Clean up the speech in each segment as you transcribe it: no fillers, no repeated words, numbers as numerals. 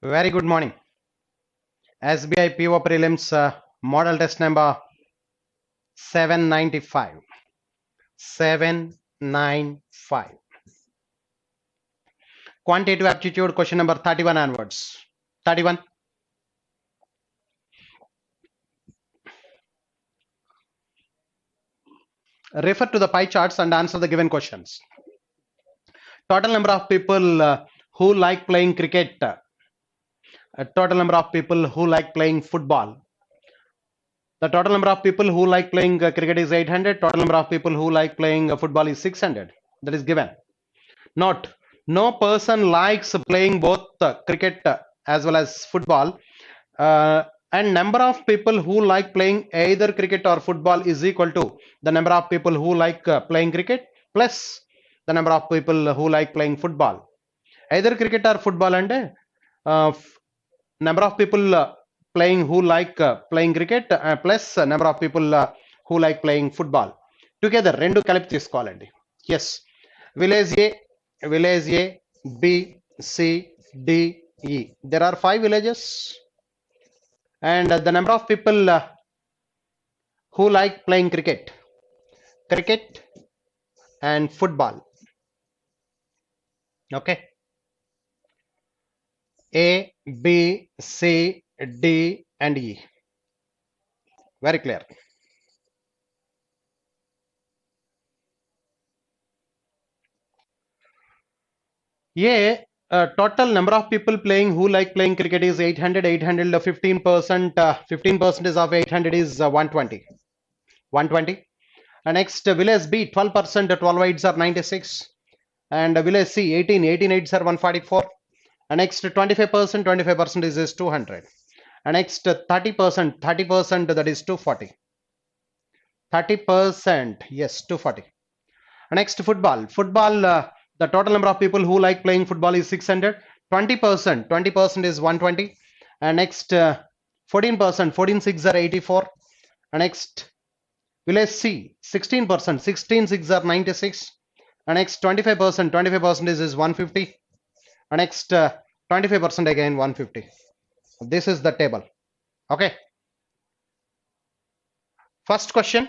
Very good morning. SBI PO prelims model test number 795. 795. Quantitative aptitude question number 31 onwards. 31. Refer to the pie charts and answer the given questions. Total number of people who like playing cricket. Total number of people who like playing football. The total number of people who like playing cricket is 800. Total number of people who like playing football is 600. That is given. Note, no person likes playing both cricket as well as football. And number of people who like playing either cricket or football is equal to the number of people who like playing cricket plus the number of people who like playing football. Either cricket or football and number of people playing who like playing cricket plus number of people who like playing football. Together, రెండు కలిపి తీసుకోవాలండి. Yes. Village A, B, C, D, E. There are 5 villages, and the number of people who like playing cricket and football. Okay. A, B, C, D, and E. Very clear. Total number of people playing who like playing cricket is 800. 15%. 15% of 800 is 120. 120. And next village B, 12%. 12 eights are 96. And village C, 18 eights are 144. And next 25%. 25% is 200. And next 30%. 30% that is 240. 30%, yes, 240. And next football. The total number of people who like playing football is 600. 20% is 120. And next 14%. 14 6 are 84. And next village C, 16%. 16 6 are 96. And next 25%. 25% is 150. And next 25% again 150. This is the table. Okay. First question.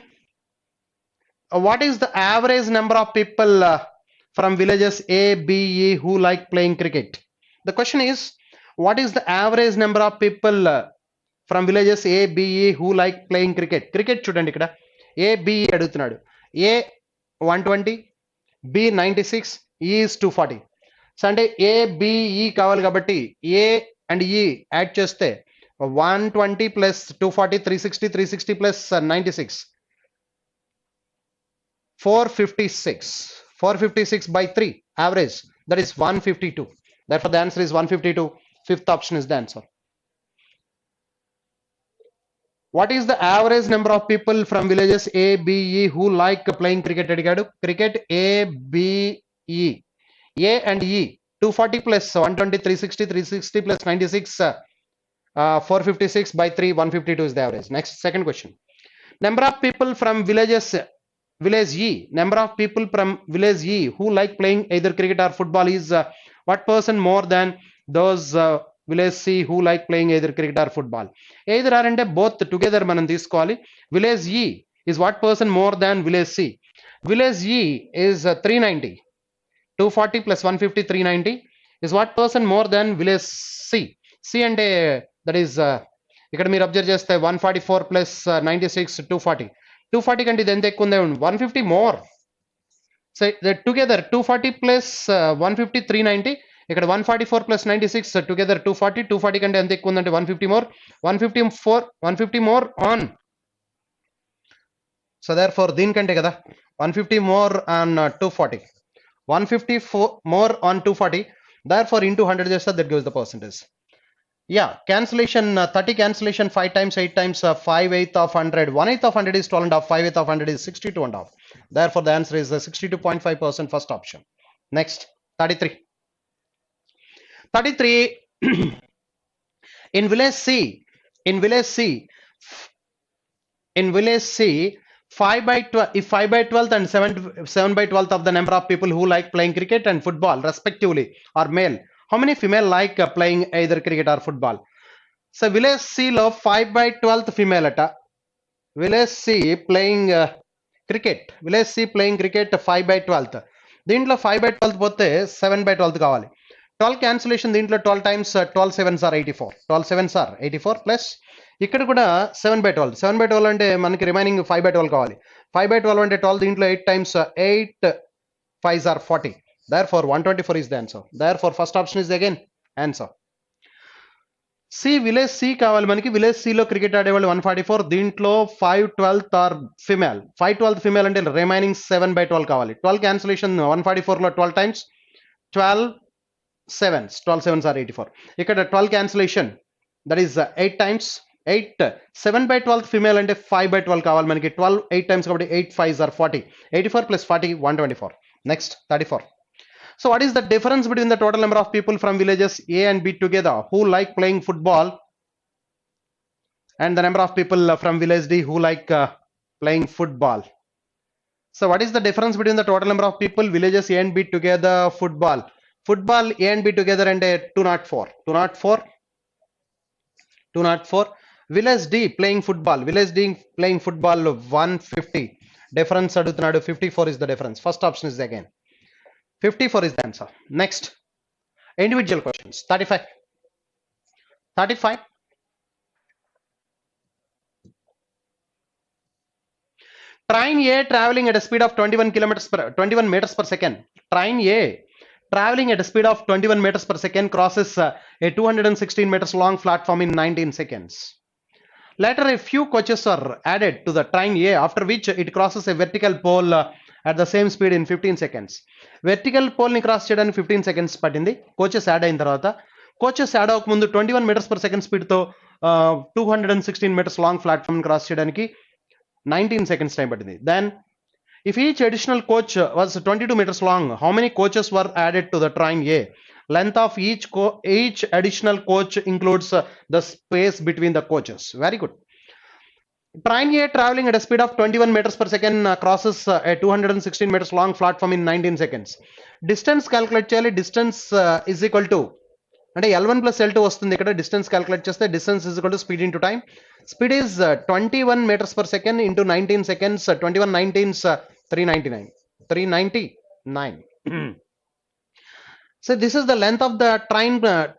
What is the average number of people from villages A, B, E who like playing cricket? The question is, what is the average number of people from villages A, B, E who like playing cricket? Cricket చూడండి ఇక్కడ A, B, E అడుగుతున్నాడు. A 120, B 96, E is 240. So అంటే A, B, E కావాలి కాబట్టి A and E add చేస్తే 120 plus 240, 360, 360 plus 96. 456 by 3 average, that is 152. Therefore the answer is 152. Fifth option is the answer. What is the average number of people from villages A, B, E who like playing cricket? Cricket A, B, E. A and E, 240 plus 120, 360, 360 plus 96, 456 by 3, 152 is the average. Next, second question. Number of people from village E, number of people from village E who like playing either cricket or football is what person more than those village C who like playing either cricket or football? Either or and both together మనం తీసుకోవాలి. Village E is what person more than village C? Village E is 390. 240 plus 150, 390 is what person more than village C? C అంటే that is ఇక్కడ మీరు observe చేస్తే 144 plus 96, 240. 240 కంటే ఇది ఎంత ఎక్కువ ఉంది? 150 more. So together 240 plus 150, 390. ఇక్కడ 144 plus 96 together 240. 240 కంటే ఎంత ఎక్కువ ఉందంటే 150 more. 150 more on. So therefore దీనికంటే కదా 150 more on 240. 154 more on 240. Therefore into 100 చేస్తే that gives the percentage. Yeah, cancellation 30 cancellation 5 times 8 times 5/8 of 100. 1/8 of 100 is 12.5. 5/8 of 100 is 62.5. Therefore the answer is 62.5%, first option. Next, 33. In village C, 5 by 12, if 5 by 12 and 7 by 12 of the number of people who like playing cricket and football respectively are male, How many female like playing either cricket or football? So village C lo 5/12 female ata. Village C playing cricket. Village C playing cricket 5/12. దీంట్లో 5/12 పోతే 7/12 కావాలి. 12 cancellation దీంట్లో 12 times 12 sevens are 84. 12 sevens are 84 plus ఇక్కడ కూడా 7/12. 7/12 అంటే మనకి remaining 5/12 కావాలి. 5/12 అంటే 12 దీంట్లో 8 times 8 5s are 40. Therefore 124 is the answer. Therefore first option is again answer. C village C కావాలి మనకి. విలేజ్ సిలో క్రికెట్ ఆడేవాళ్ళు 144. దీంట్లో 5/12 ఆర్ ఫిమేల్. 5/12 ఫిమేల్ అంటే రిమైనింగ్ 7/12 కావాలి. 12 క్యాన్సిలేషన్ 144లో 12 times 12 sevens. 12 sevens are 84. ఇక్కడ 12 cancellation that is 8 times 8. 7/12 female అంటే 5/12 కావాలి మనకి. 12 8 times కాబట్టి 8 5s are 40. 84 plus 40 124. Next 34. So what is the difference between the total number of people from villages A and B together who like playing football and the number of people from village D who like playing football? So what is the difference between the total number of people villages A and B together football? Football A and B together and 204. 204. 204. Village D playing football. Village D playing football 150. Difference adutunadu 54 is the difference. First option is again. 54 is the answer. Next, individual questions. 35. 35. Train A traveling at a speed of 21 meters per second. Train A traveling at a speed of 21 meters per second crosses a 216 meters long platform in 19 seconds. Later, a few coaches are added to the train A, after which it crosses a vertical pole at the same speed in 15 seconds. Vertical pole ni cross చేయడానికి 15 seconds పట్టింది. Coaches add అయిన తర్వాత coaches add అవ్వక ముందు 21 meters per second speed తో 216 meters long platform cross చేయడానికి 19 seconds time పట్టింది. Then if each additional coach was 22 meters long, how many coaches were added to the train A? Length of each additional coach includes the space between the coaches. Very good. Train A traveling at a speed of 21 meters per second crosses a 216 meters long platform in 19 seconds. Distance calculate చేయాలి. Distance is equal to అంటే L1 plus L2 వస్తుంది. ఇక్కడ distance calculate చేస్తే distance is equal to speed into time. Speed is 21 meters per second into 19 seconds. 21 19s 399. 399. So this is the length of the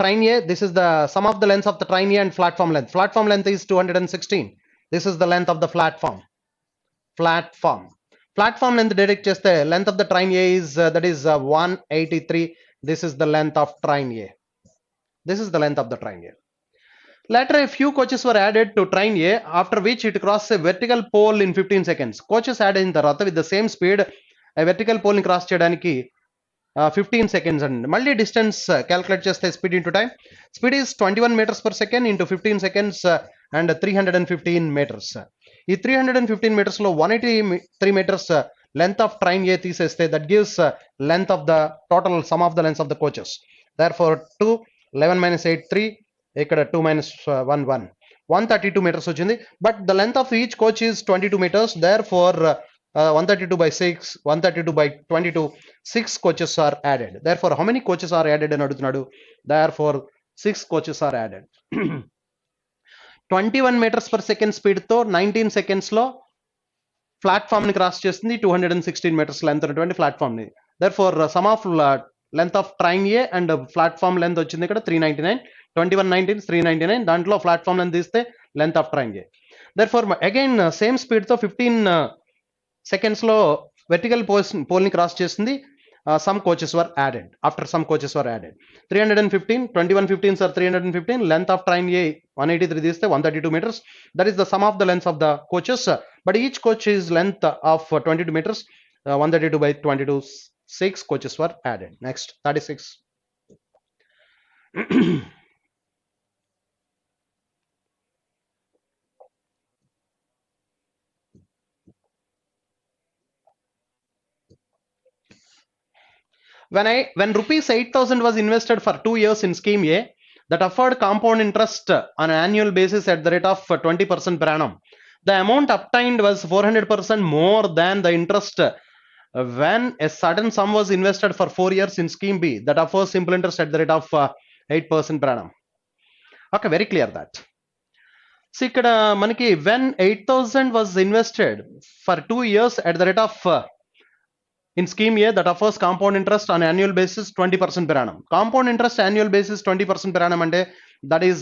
train A. This is the sum of the lengths of the train A and platform length. Platform length is 216. This is the length of the platform. Platform length deduct cheste length of the train A is that is 183. This is the length of train A. This is the length of the train A. Later, a few coaches were added to train A, after which it crosses a vertical pole in 15 seconds. Coaches added in tarvata with the same speed a vertical pole ni cross cheyadaniki 15 seconds and multi distance calculate cheste speed into time. Speed is 21 meters per second into 15 seconds and 315 meters. ఈ 315 meters లో 183 meters length of train A తీసేస్తే that gives length of the total sum of the lengths of the coaches. Therefore 2 11 minus 8 3 ఇక్కడ 2 minus 1 1 132 meters వచ్చింది. But the length of each coach is 22 meters. Therefore 132 by 6 132 by 22 6 coaches are added. Therefore how many coaches are added అని అడుగుతున్నాడు. Therefore 6 coaches are added. 21 meters per second speed తో 19 seconds లో platform ని cross చేస్తుంది. 216 meters length ఉన్నటువంటి platform ని. Therefore sum of length of train A and platform length వచ్చింది ఇక్కడ 399. 21 19 399. దాంట్లో ప్లాట్ఫామ్ లెంత్ తీస్తే length of train A. Therefore again same speed తో 15 seconds లో vertical pole ని క్రాస్ చేస్తుంది. Some coaches were added. After some coaches were added, 315 21 15s are 315. Length of train A 183 తీస్తే 132 meters. That is the sum of the lengths of the coaches, but each coach is length of 22 meters. 132 by 22 6 coaches were added. Next 36. When rupees 8,000 was invested for 2 years in scheme A, that offered compound interest on an annual basis at the rate of 20% per annum. The amount obtained was 400% more than the interest when a certain sum was invested for 4 years in scheme B that offers simple interest at the rate of 8% per annum. Okay, very clear that. So ikkada manaki when 8,000 was invested for 2 years at the rate of in scheme A that offers compound interest on annual basis 20% per annum. Compound interest annual basis 20% per annum ante that is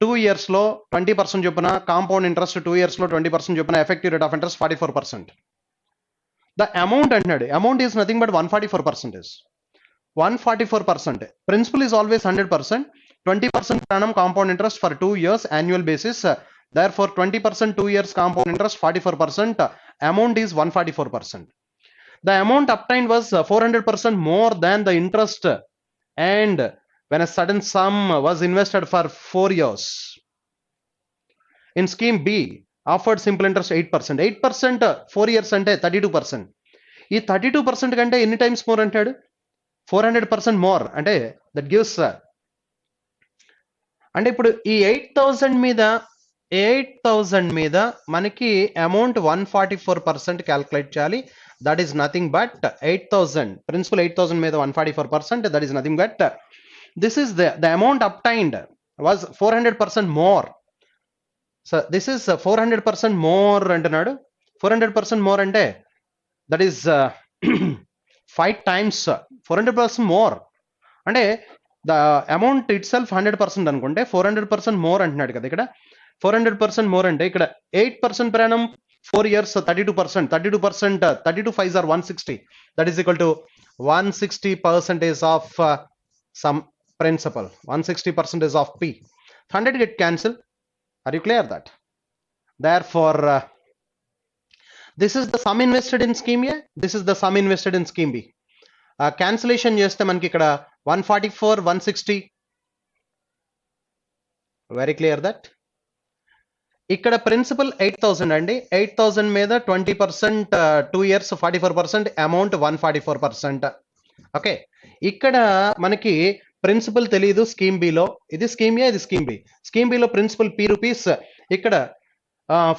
2 years లో 20% చొప్పున compound interest 2 years లో 20% చొప్పున effective rate of interest 44%. The amount అంటున్నాడు, amount is nothing but 144%. 144%. Principal is always 100%. 20% per annum compound interest for 2 years annual basis. Therefore 20% 2 years compound interest 44%. Amount is 144%. The amount obtained was 400% more than the interest and when a certain sum was invested for 4 years. In scheme B, offered simple interest 8%. 8% 4 years ante 32%. ఈ 32% కంటే ఎన్ని times more అంటాడు? 400% more అంటే that gives అంటే ఇప్పుడు ఈ 8,000 మీద మనకి అమౌంట్ 144% క్యాల్కులేట్ చేయాలి. That is nothing but 8,000 principal 8,000 మీద 144%, that is nothing but this is the amount obtained was 400% more. So this is 400% more అంటున్నాడు. 400% more అంటే that is 5 times 400% more అంటే the amount itself 100% అనుకుంటే 400% more అంటున్నాడు కదా ఇక్కడ. 400% more అంటే ఇక్కడ 8% per annum 4 years 32%. 32 5s are 160. That is equal to 160% of some principal. 160% of P. 100 get cancelled. Are you clear that? Therefore this is the sum invested in scheme A, this is the sum invested in scheme B. Cancellation చేస్తే మనకి ఇక్కడ 144 160. Very clear that. ఇక్కడ principal 8,000 అండి. 8,000 మీద 20% 2 years 44%, amount 144%. Okay, ఇక్కడ మనకి principal తెలియదు scheme బిలో. ఇది స్కీమ్ ఏ, ఇది స్కీమ్ బి. స్కీమ్ బిలో ప్రిన్సిపల్ P రూపీస్, ఇక్కడ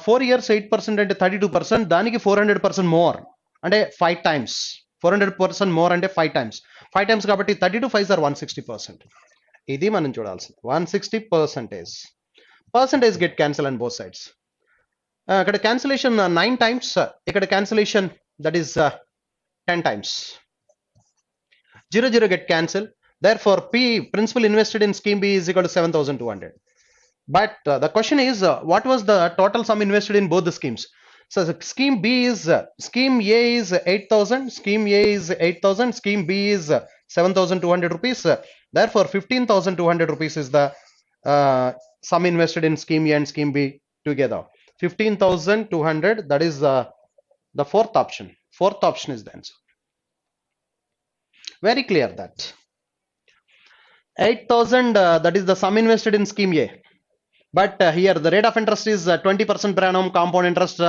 4 years 8% అంటే 32%, దానికి 400% మోర్ అంటే 5 times. 400% మోర్ అంటే 5 times. 5 times కాబట్టి 32 5s are 160%. ఇది మనం చూడాల్సింది 160%. Percentage get cancel on both sides. ఇక్కడ క్యాన్సిలేషన్ 9 times, ఇక్కడ cancellation that is 10 times. 0 get cancelled. Therefore P principal invested in scheme B is equal to 7,200. But the question is what was the total sum invested in both the schemes? So scheme B is scheme A is 8,000, scheme A is 8,000, scheme B is 7,200 rupees. Therefore 15,200 rupees is the sum invested in scheme A and scheme B together. 15,200, that is the fourth option. Fourth option is the answer. Very clear that. 8,000 that is the sum invested in scheme A. But here the rate of interest is 20% per annum compound interest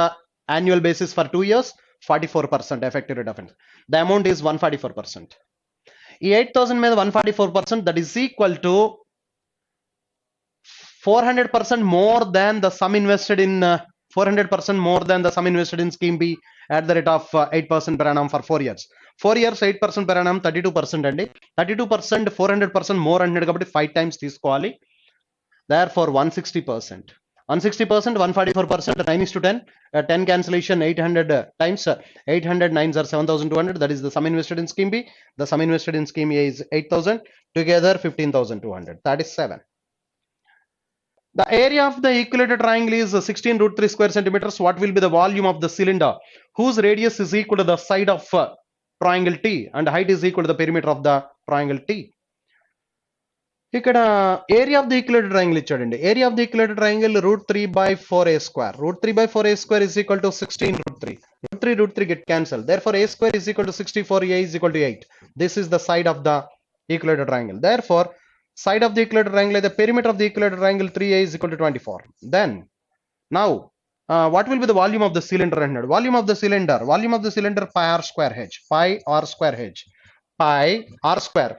annual basis for 2 years, 44% effective rate of interest. The amount is 144%. 8,000 మీద 144%, that is equal to 400% more than the sum invested in 400% more than the sum invested in scheme B at the rate of 8% per annum for 4 years. 4 years 8% per annum 32% అండి. 32% 400% more అన్నాడు కాబట్టి 5 times తీసుకోవాలి. Therefore 160%. 160%, 144%, 9:10. 10 cancellation 800 times. 800 9s are 7,200. That is the sum invested in scheme B. The sum invested in scheme A is 8,000. Together 15,200. That is 7. The area of the equilateral triangle is 16√3 square centimeters. What will be the volume of the cylinder whose radius is equal to the side of triangle T and height is equal to the perimeter of the triangle T? ఇక్కడ area of the equilateral triangle ఇచ్చాడండి. Area of the equilateral triangle √3/4a square. √3/4a square is equal to 16√3. √3 get cancelled. Therefore a square is equal to 64, a is equal to 8. This is the side of the equilateral triangle. Therefore side of the equilateral triangle, the perimeter of the equilateral triangle 3a is equal to 24. Then now what will be the volume of the cylinder? Volume of the cylinder pi r square h. Pi r square,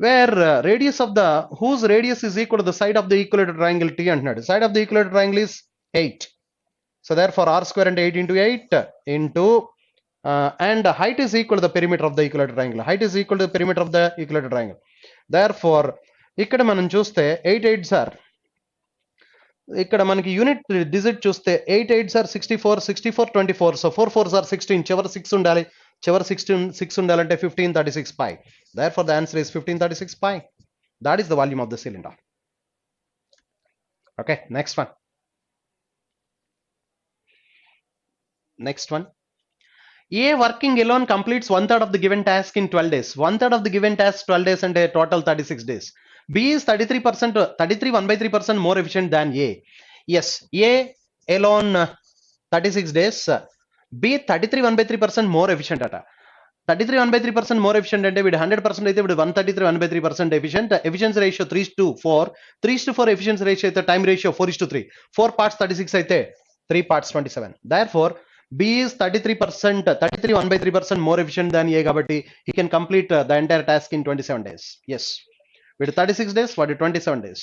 where radius of the whose radius is equal to the side of the equilateral triangle T అంటున్నాడు. Side of the equilateral triangle is 8. So therefore r square అంటే 8 into 8 into and height is equal to the perimeter of the equilateral triangle. Height is equal to the perimeter of the equilateral triangle. Therefore, ఇక్కడ మనం చూస్తే 8 8s are ఇక్కడ మనకి unit digit చూస్తే 8 8s are 64 64 24 so 4 4s are 16 చివరి 6 ఉండాలి చివరి 6 ఉండాలంటే 1536 pi. Therefore the answer is 1536 pi. That is the volume of the cylinder. Okay, next one. A working alone completes 1/3 of the given task in 12 days. 1/3 of the given task 12 days and a total 36 days. B is 33%, 1/3% more efficient than A. Yes, A alone 36 days. B 33 1/3% more efficient ata. 33 1/3% more efficient అంటే వీడు 100% అయితే వీడు 133 1/3% efficient. Efficiency ratio 3:4. 3:4 efficiency ratio అయితే time ratio 4:3. 4 parts 36 అయితే 3 parts 27. Therefore, B is 33%, 33 1/3% more efficient than A kabatti he can complete the entire task in 27 days. Yes, with 36 days, what 27 days.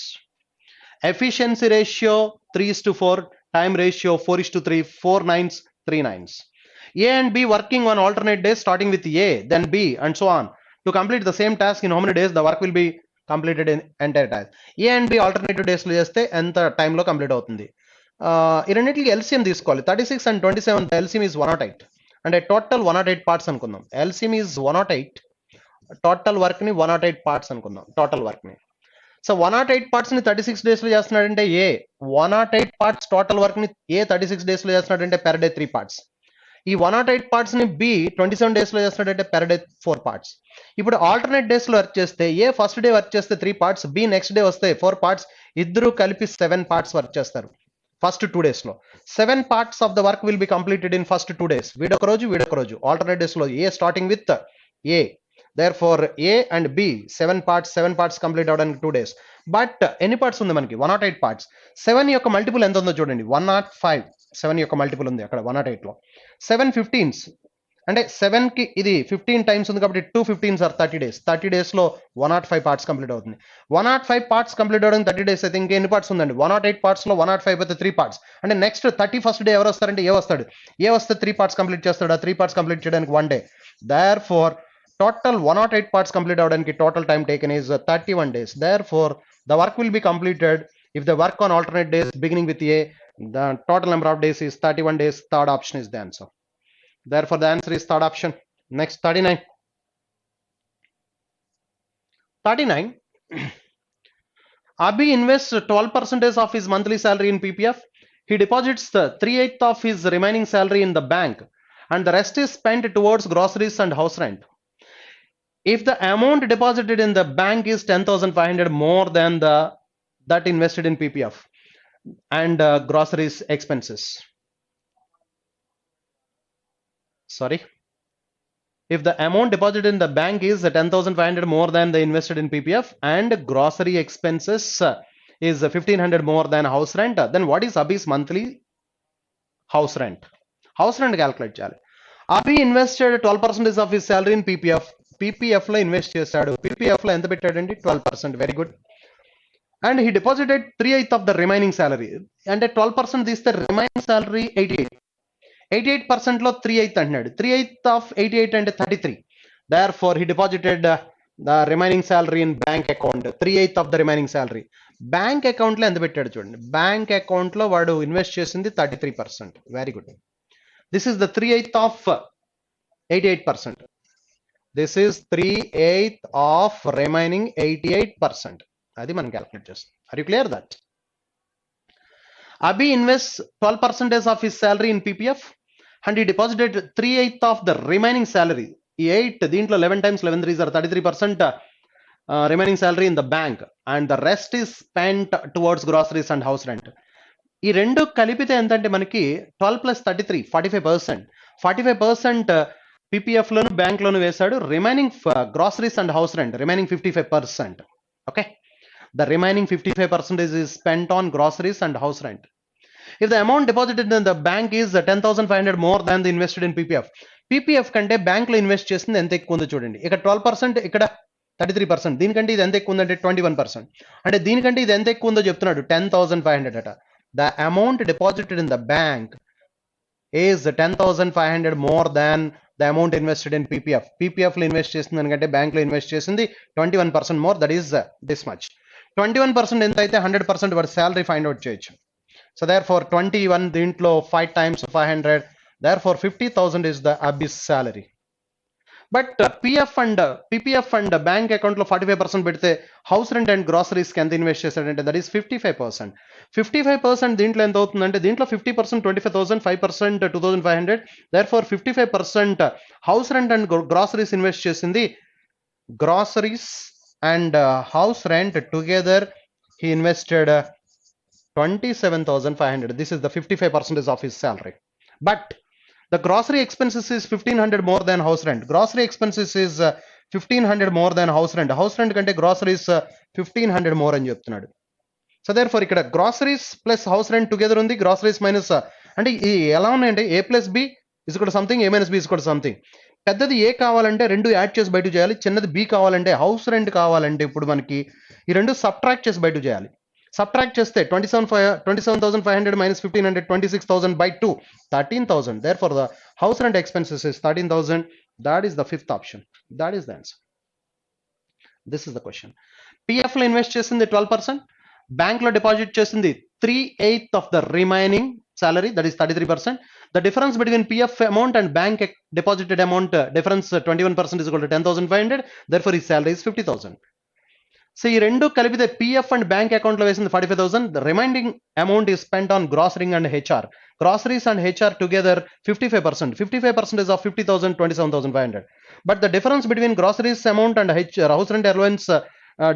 Efficiency ratio 3:4, time ratio 4:3, 4 9s, 3 9s. A and B working on alternate days starting with A, then B and so on. To complete the same task in how many days the work will be completed in entire task. A and B alternative days lo cheste enta time lo complete avutundi. ఈ రెండింటికి LCM తీసుకోవాలి 36 and 27 the LCM is 108 అంటే total 108 parts అనుకుందాం LCM is 108 total work ని 108 parts అనుకుందాం total work ని so 108 parts ని 36 days లో చేస్తున్నాడంటే ఏ 108 పార్ట్స్ టోటల్ వర్క్ ని ఏ 36 డేస్ లో చేస్తున్నాడంటే పెర్ డే 3 పార్ట్స్ ఈ 108 పార్ట్స్ ని బి 27 డేస్ లో చేస్తున్నాడంటే పెర్ డే 4 పార్ట్స్ ఇప్పుడు ఆల్టర్నేట్ డేస్ లో వర్క్ చేస్తే ఏ ఫస్ట్ డే వర్క్ చేస్తే 3 పార్ట్స్ బి నెక్స్ట్ డే వస్తే 4 పార్ట్స్ ఇద్దరు కలిపి 7 పార్ట్స్ వర్క్ చేస్తారు ఫస్ట్ 2 days లో 7 parts of the work will be completed in first 2 days వీడొక రోజు alternate days లో A starting with A, therefore A and B 7 parts complete అవడానికి 2 days. But ఎన్ని parts ఉంది మనకి 108 parts. 7 యొక్క మల్టిపుల్ ఎంత ఉందో చూడండి 105. 7 యొక్క మల్టిపుల్ ఉంది అక్కడ 108 లో 7 15s అంటే 7 కి ఇది 15 టైమ్స్ ఉంది కాబట్టి 2 15s are 30 days. 30 days లో 105 parts కంప్లీట్ అవుతుంది 105 parts కంప్లీట్ అవడానికి 30 days అయితే ఇంకా ఎన్ని పార్ట్స్ ఉందండి 108 parts లో 105 అయితే 3 parts అంటే నెక్స్ట్ 31st డే ఎవరు వస్తారంటే ఏ వస్తాడు ఏ వస్తే 3 parts కంప్లీట్ చేస్తాడు ఆ 3 parts కంప్లీట్ చేయడానికి 1 day. Therefore total 108 parts complete అవడానికి total time taken is 31 days. Therefore the work will be completed if the work on alternate days beginning with A, the total number of days is 31 days. Third option is the answer. Therefore the answer is third option. Next 39. Abhi invests 12% of his monthly salary in PPF. He deposits the 3/8 of his remaining salary in the bank and the rest is spent towards groceries and house rent. If the amount deposited in the bank is 10,500 more than that invested in PPF and groceries expenses. Sorry, if the amount deposited in the bank is 10,500 more than the invested in PPF and grocery expenses is 1,500 more than house rent, then what is Abhi's monthly house rent? House rent calculate cheyali. Abhi invested 12% of his salary in PPF. PPF lo invest chesadu. PPF lo enta pettadandi 12%. Very good. And he deposited 3/8 of the remaining salary. And 12% తీస్తే remaining salary 88. 88% లో 3/8 అంటున్నాడు 3/8 of 88 అంటే 33. Therefore he deposited the remaining salary in bank account. 3/8 of the remaining salary bank account లో ఎంత పెట్టాడు చూడండి bank account లో వాడు ఇన్వెస్ట్ చేసింది 33%. Very good. This is the 3/8 of 88%. This is 3/8 of remaining 88%. అది మనం క్యాల్కులేట్ చేస్తాం. Are you clear that? Abhi invests 12% of his salary in PPF and he deposited 3/8 of the remaining salary. 8 దీంట్లో 11 times 11 3s are 33% remaining salary in the bank and the rest is spent towards groceries and house rent. ఈ రెండు కలిపితే ఎంతంటే మనకి 12 plus 33 45%. 45% PPF లోను bank loan వేశాడు. Remaining groceries and house rent remaining 55%. Okay, the remaining 55% is spent on groceries and house rent. If the amount deposited in the bank is 10,500 more than the invested in PPF. PPF కంటే bank లో invest చేసింది ఎంత ఎక్కువ ఉందో చూడండి. ఇక్కడ 12%, ఇక్కడ 33%. దీనికంటే ఇది ఎంత ఎక్కువ ఉందంటే 21%. అంటే దీనికంటే ఇది ఎంత ఎక్కువ ఉందో చెప్తున్నాడు 10,500 అట. The amount deposited in the bank is 10,500 more than the amount invested in PPF లో ఇన్వెస్ట్ చేసింది దానికంటే బ్యాంక్ లో ఇన్వెస్ట్ చేసింది 21% more, that is this much. 21% ఎంత అయితే 100% వాడి శాలరీ ఫైండ్ అవుట్ చేయొచ్చు. సో దేర్ ఫోర్ 21 దీంట్లో 5 times 500, therefore 50,000 is the abyss salary. బట్ PPF అండ్ బ్యాంక్ అకౌంట్ లో 45% పెడితే హౌస్ రెంట్ అండ్ గ్రాసరీస్ కి ఎంత ఇన్వెస్ట్ చేశాడంటే దట్ ఈస్ 55%. 55% దీంట్లో ఎంత అవుతుందంటే దీంట్లో 50% 25,000, 5% 2,500, therefore 55% house rent and groceries invest చేసింది. Groceries and house rent together he invested 27,500. This is the 55% of his salary. But the grocery expenses is 1,500 more than house rent. Grocery expenses is 1,500 more than house rent. House rent కంటే groceries 1,500 more అని చెప్తున్నాడు. So therefore ఇక్కడ groceries plus house rent together ఉంది, groceries minus అంటే ఎలా ఉన్నాయంటే a plus b is equal to something, a minus b is equal to something. పెద్దది ఏ కావాలంటే రెండు యాడ్ చేసి బయట చేయాలి, చిన్నది బి కావాలంటే హౌస్ రెంట్ కావాలంటే ఇప్పుడు మనకి ఈ రెండు సబ్ట్రాక్ట్ చేసి బయట చేయాలి. సబ్ట్రాక్ట్ చేస్తే 27,500 minus 1,500, 26,000 by 2, 13,000. Therefore the house rent expenses is 13,000. That is the fifth option. That is the answer. This is the question. PF లో ఇన్వెస్ట్ చేసింది 12%, బ్యాంక్ లో డిపాజిట్ చేసింది 3/8 of the remaining salary, that is 33%. The difference between PF amount and bank deposited amount difference 21% is equal to 10,500. Therefore his salary is 50,000. So ఈ రెండు కలిపితే PF and bank account లో వేసింది 45,000. The remaining amount is spent on grocery and HR. Groceries and HR together 55%. 55% of 50,000, 27,500. But the difference between groceries amount and house rent allowance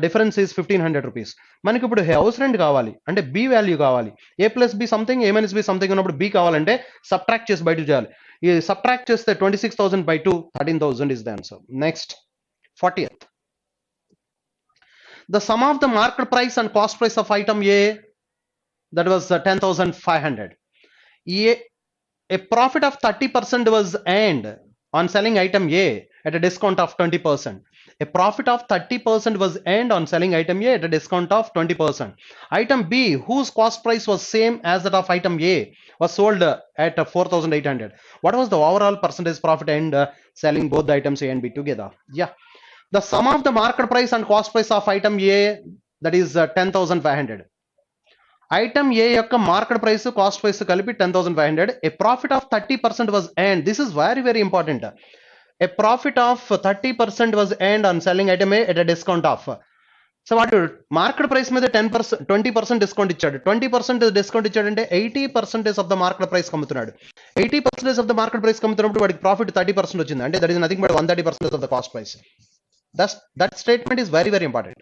difference is 1,500 rupees. మనకి ఇప్పుడు house rent కావాలి అంటే B value కావాలి. A plus B something, A minus B something ఉన్నప్పుడు B కావాలంటే subtract చేసి బయట చేయాలి. ఈ సబ్ట్రాక్ట్ చేస్తే 26,000 by 2, 13,000 is the answer. Next, 40th. The sum of the market price and cost price of item A, that was 10,500. A profit of 30% was earned on selling item A at a discount of 20%. A profit of 30% was earned on selling item A at a discount of 20%. Item B, whose cost price was same as that of item A, was sold at 4,800. What was the overall percentage profit earned selling both the items A and B together? Yeah. The sum of the market price and cost price of item A, that is 10,500. Item A యొక్క market price cost price కలిపి 10,500. A profit of 30% was earned. This is very very important. A profit of 30% was earned on selling item A at a discount of. So వాడు market price మీద 20% discount ఇచ్చాడు. 20% discount ఇచ్చాడంటే 80% of the market price కమ్ముతున్నాడు. 80% of the market price కమ్ముతున్నప్పుడు వాడికి profit 30% వచ్చింది. అంటే that is nothing but 130% of the cost price. That statement is very very important.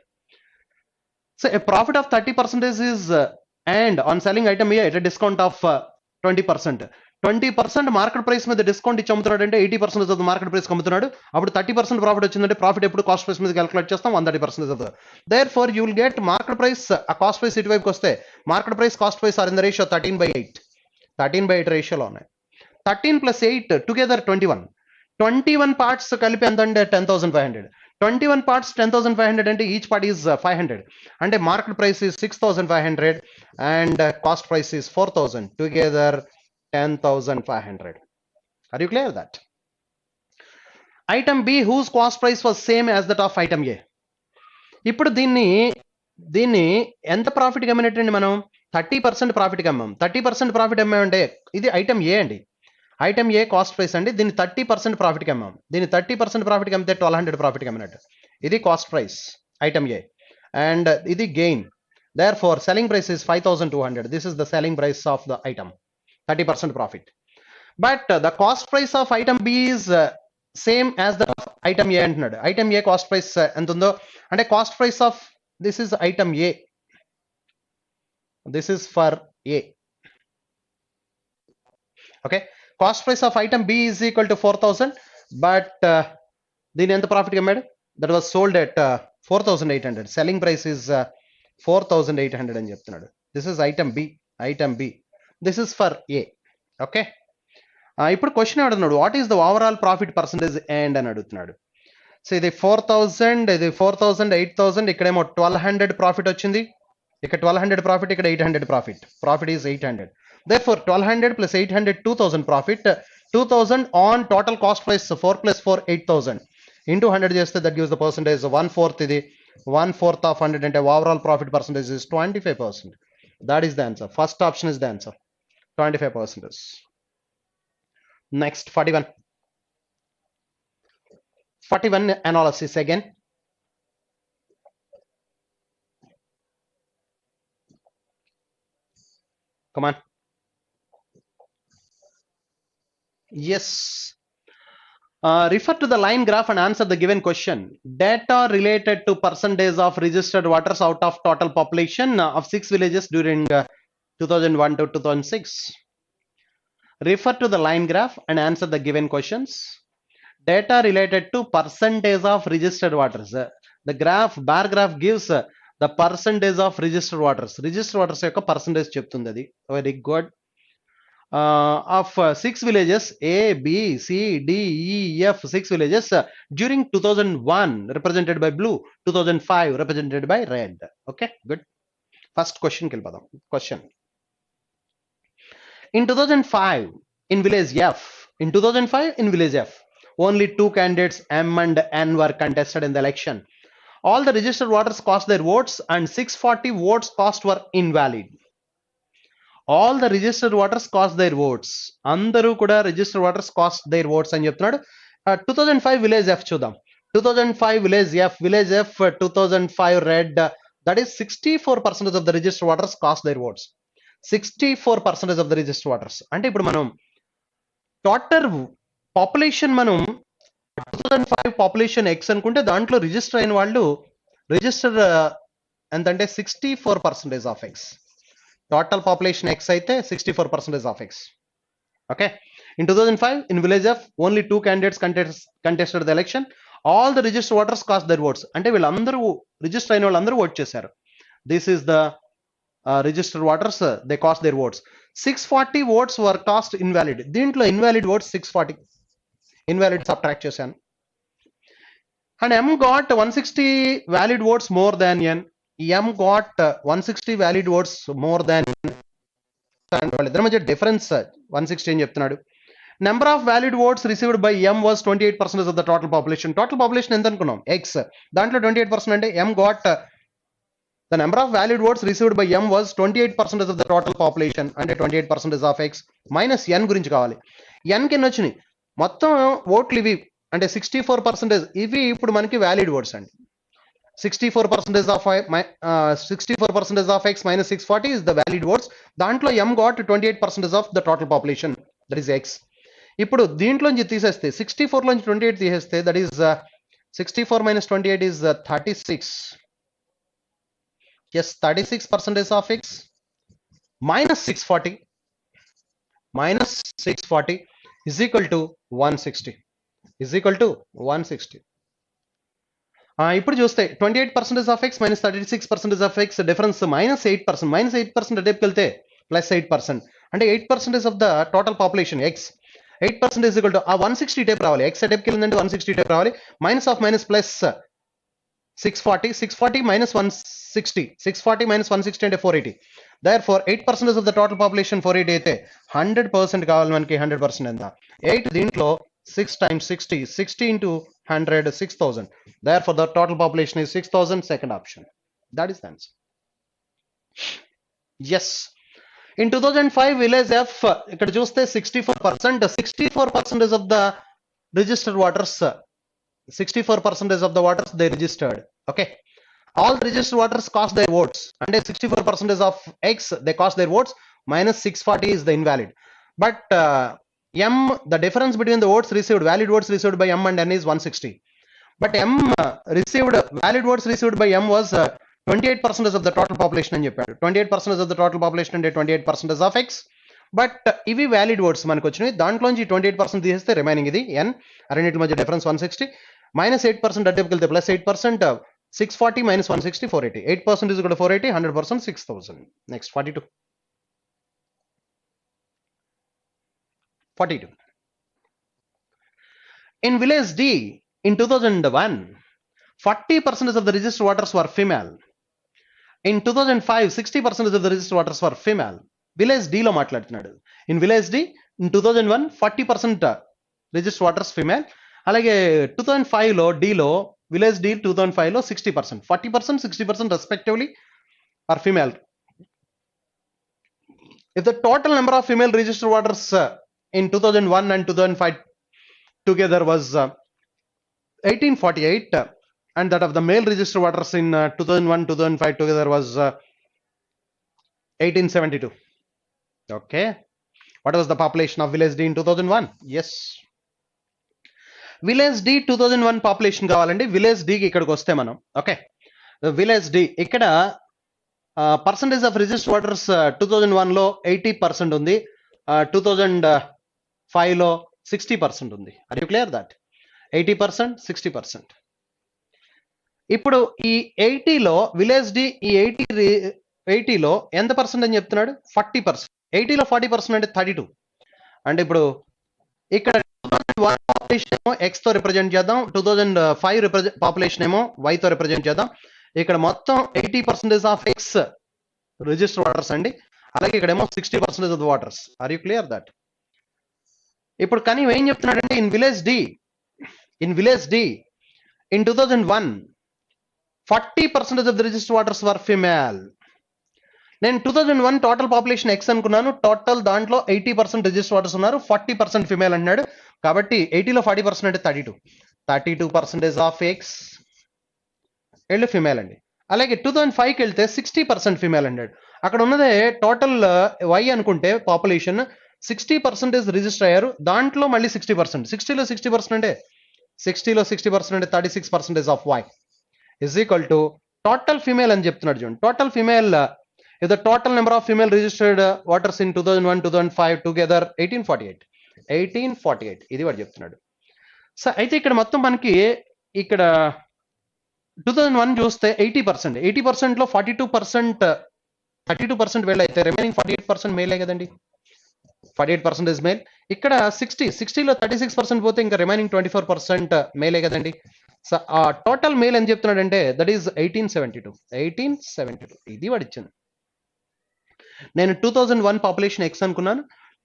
So a profit of 30% is earned on selling item A at a discount of 20%. 20% market price మీద discount ఇచ్చి అమ్ముతున్నాడు అంటే 80% of the market price అమ్ముతున్నాడు. అప్పుడు 30% profit వచ్చిందంటే profit ఎప్పుడు cost price మీద calculate చేస్తాం 130% of the. Therefore you will get market price ఆ కాస్ట్ ప్రైస్ ఇటువైపుకి వస్తే market price cost price are in the ratio 13/8. 13/8 రేషియోలో ఉన్నాయి. 13 plus 8 టుగెదర్ 21. 21 పార్ట్స్ కలిపి ఎంత అంటే 10,500. 21 parts 10,500 అంటే each part is 500. అంటే market price is 6,500 and cost price is 4,000. Together 10,500. Are you clear that? Item B, whose cost price was same as that of item A. ఇప్పుడు దీన్ని ఎంత profit అమ్మినట్టండి మనం 30% profit అమ్మాం. 30% profit అమ్మామంటే ఇది item ఏ అండి. Item A cost price అండి. దీన్ని 30% profit కి అమ్మాం. దీన్ని 30% ప్రాఫిట్ కి అమ్మితే 1,200 ప్రాఫిట్ కి అమ్మినట్టు. ఇది cost price item A and ఇది gain. Therefore selling price is 5,200. This is the selling price of the item. 30% profit. But the cost price of item B is same as the item A అంటున్నాడు. Item A cost price ఎంత ఉందో అంటే cost price of this is item A. This is for A. Okay. Cost price of item B is equal to 4,000. But దీని ఎంత profit అమ్మాడు? That was sold at 4,800. Selling price is 4,800 అని చెప్తున్నాడు. This is item B. Item B. This is for A. Okay. ఇప్పుడు question అడుగుతున్నాడు what is the overall profit percentage and అని అడుగుతున్నాడు. So ఇది 4,000, ఇది 4,000, 8,000, ఇక్కడేమో 1,200 ప్రాఫిట్ వచ్చింది. ఇక్కడ 1,200 ప్రాఫిట్, ఇక్కడ 800 profit. Profit is 800. Therefore 1,200 plus 800, 2,000 profit. 2000 on total cost price 4 plus 4 8000 into 100 చేస్తే that gives the percentage 1/4 ఇది 1/4 of 100 అంటే overall profit percentage is 25%. That is the answer. First option is the answer. 25%. Next 41. 41 analysis again. Come on. Yes. Refer to the line graph and answer the given question. Data related to percentage of registered waters out of total population of 6 villages during 2001 to 2006. Refer to the line graph and answer the given questions. Data related to percentage of registered waters. The graph, bar graph gives the percentage of registered waters. Registered waters యొక్క percentage చెప్తుంది అది. Very good. Of 6 villages A, B, C, D, E, F, 6 villages during 2001 represented by blue, 2005 represented by red. Okay, good. First question కి వెళ్ళిపోదాం. Question. In 2005 in village F, in village F, only 2 candidates M and N were contested in the election. All the registered voters cast their votes and 640 votes cast were invalid. All the registered voters cast their votes. అందరూ కూడా registered voters cast their votes అని చెప్తున్నాడు. 2005 village F చూద్దాం. 2005 village F, 2005 red, that is 64% of the registered voters cast their votes. 64% of the registered voters. అంటే ఇప్పుడు మనం total population మనం 2005 population X అనుకుంటే దాంట్లో రిజిస్టర్ అయిన వాళ్ళు రిజిస్టర్ ఎంతంటే 64% of X. Total population X అయితే 64% of X. Okay. In 2005, in village F, only 2 candidates contested the election. All the registered voters cast their votes. అంటే వీళ్ళందరూ రిజిస్టర్ అయిన వాళ్ళందరూ ఓట్ చేశారు. This is the registered voters. They cast their votes. 640 votes were cast invalid. దీంట్లో invalid votes 640. Invalid subtract చేశాను. And M got 160 valid votes more than N. M got 160 valid votes more than వాళ్ళిద్దరి మధ్య difference 160 అని చెప్తున్నాడు. Number of valid votes received by M was 28% of the total population. Total population ఎంత అనుకున్నాం X, దాంట్లో 28% అంటే M got the number of valid votes received by M was 28% of the total population అంటే 28% of X minus N గురించి కావాలి. N కి ఎన్ని వచ్చినాయి మొత్తం ఓట్లు ఇవి అంటే 64%. ఇవి ఇప్పుడు మనకి వ్యాలిడ్ ఓట్స్ అండి. 64% of X minus 640 is the valid votes. దాంట్లో M got 28% of the total population, that is X. ఇప్పుడు దీంట్లోంచి తీసేస్తే 64 లోంచి 28 తీసేస్తే that is 64 minus 28 is 36. Yes, 36% of X minus 640 is equal to 160. ఇప్పుడు చూస్తే 28% of X minus 36% of X difference -8%. -8% అటేపుకి వెళ్తే +8%. అంటే 8% of the total population X. 8% is equal to ఆ 160 టైప్ రావాలి. X అటేపుకి వెళ్ళిందంటే 160 టైప్ రావాలి. Minus of minus plus 640 minus 160. 640 minus 160 అంటే 480. Therefore 8% of the total population 480 అయితే 100% కావాలి మనకి. 100% ఎంత 8 దీంట్లో 6 times 60. 60 into 100 6000. Therefore the total population is 6000. Second option. That is the answer. Yes. In 2005 village F ఇక్కడ చూస్తే 64% of the registered voters, 64% of the voters they registered. Okay. All the registered voters cast their votes. And 64% of X they cast their votes. Minus 640 is the invalid. But M, the difference between the votes received, valid votes received by M and N is 160. But M received, valid votes received by M was 28% of the total population అని చెప్పాడు. 28% of the total population అంటే 28% of X. But ఇవి valid words మనకు వచ్చినాయి. దాంట్లోంచి 28% తీసేస్తే remaining ఇది N. రెండింటి మధ్య డిఫరెన్స్ 160. -8% అడ్డేపుకి వెళ్తే +8%. 640 minus 160 480. 8% is equal to 480. 100% 6000. Next 42. In village D in 2001, 40% of the registered voters were female. In 2005, 60% of the registered voters were female. Village D లో మాట్లాడుతున్నాడు. In village D, in 2001 40% register voters female. అలాగే 2005లో డీలో village D 2005లో 60%, 40%, 60% respectively are female. If the total number of female registered voters in 2001 and 2005 together was 1848, and that of the male registered voters in 2001 2005 together was 1872. Okay, what was the population of village D in 2001? Yes, village D 2001 population కావాలండి. village D కి ఇక్కడికి వస్తే మనం okay village D ఇక్కడ percentage of register voters 2001లో 80% ఉంది, 2005లో 60% ఉంది. Are you clear that? 80%, 60%. ఇప్పుడు ఈ 80లో విలేజ్ డి ఈ 80లో ఎంత పర్సెంట్ అని చెప్తున్నాడు? 40%. 80లో 40% అంటే 32. అంటే ఇప్పుడు ఇక్కడ 2001 పాపులేషన్ ఏమో ఎక్స్ తో రిప్రజెంట్ చేద్దాం, 2005 పాపులేషన్ ఏమో వై తో రిప్రజెంట్ చేద్దాం. ఇక్కడ మొత్తం 80% ఆఫ్ ఎక్స్ రిజిస్టర్ ఓటర్స్ అండి, అలాగే ఇక్కడేమో 60% of voters. Are you clear that? ఇప్పుడు కానీ ఏం చెప్తున్నాడంటే in village D in 2001 40% of the register voters were female. నేను 2001 టోటల్ పాపులేషన్ ఎక్స్ అనుకున్నాను, టోటల్ దాంట్లో 80% రిజిస్టర్ ఓటర్స్ ఉన్నారు, 40% ఫిమేల్ అన్నాడు. కాబట్టి 80లో 40% అంటే 32% ఆఫ్ ఎక్స్ వెళ్ళు ఫిమేల్ అండి. అలాగే 2005కి వెళ్తే 60% ఫిమేల్ అన్నాడు. అక్కడ ఉన్నదే టోటల్ వై అనుకుంటే పాపులేషన్ 60% రిజిస్టర్ అయ్యారు, దాంట్లో మళ్ళీ 60%. 60లో 60% అంటే 36% of Y is equal to total female అని చెప్తున్నాడు. చూడండి, total female if the total number of female registered voters in 2001 2005 together 1848 ఇది వాడు చెప్తున్నాడు. సో అయితే ఇక్కడ మొత్తం మనకి ఇక్కడ 2001 చూస్తే 80%లో 32% వీళ్ళు అయితే రిమైనింగ్ 48% మేలే కదండి, 48% ఇస్ మేల్. ఇక్కడ 60లో 36% పోతే ఇంకా రిమైనింగ్ 24% మేలే కదండి. సో ఆ టోటల్ మేల్ అని చెప్తున్నాడు అంటే దట్ ఈస్ 1872 ఇది వాడు ఇచ్చింది. నేను 2001 పాపులేషన్ ఎక్స్ అనుకున్నాను,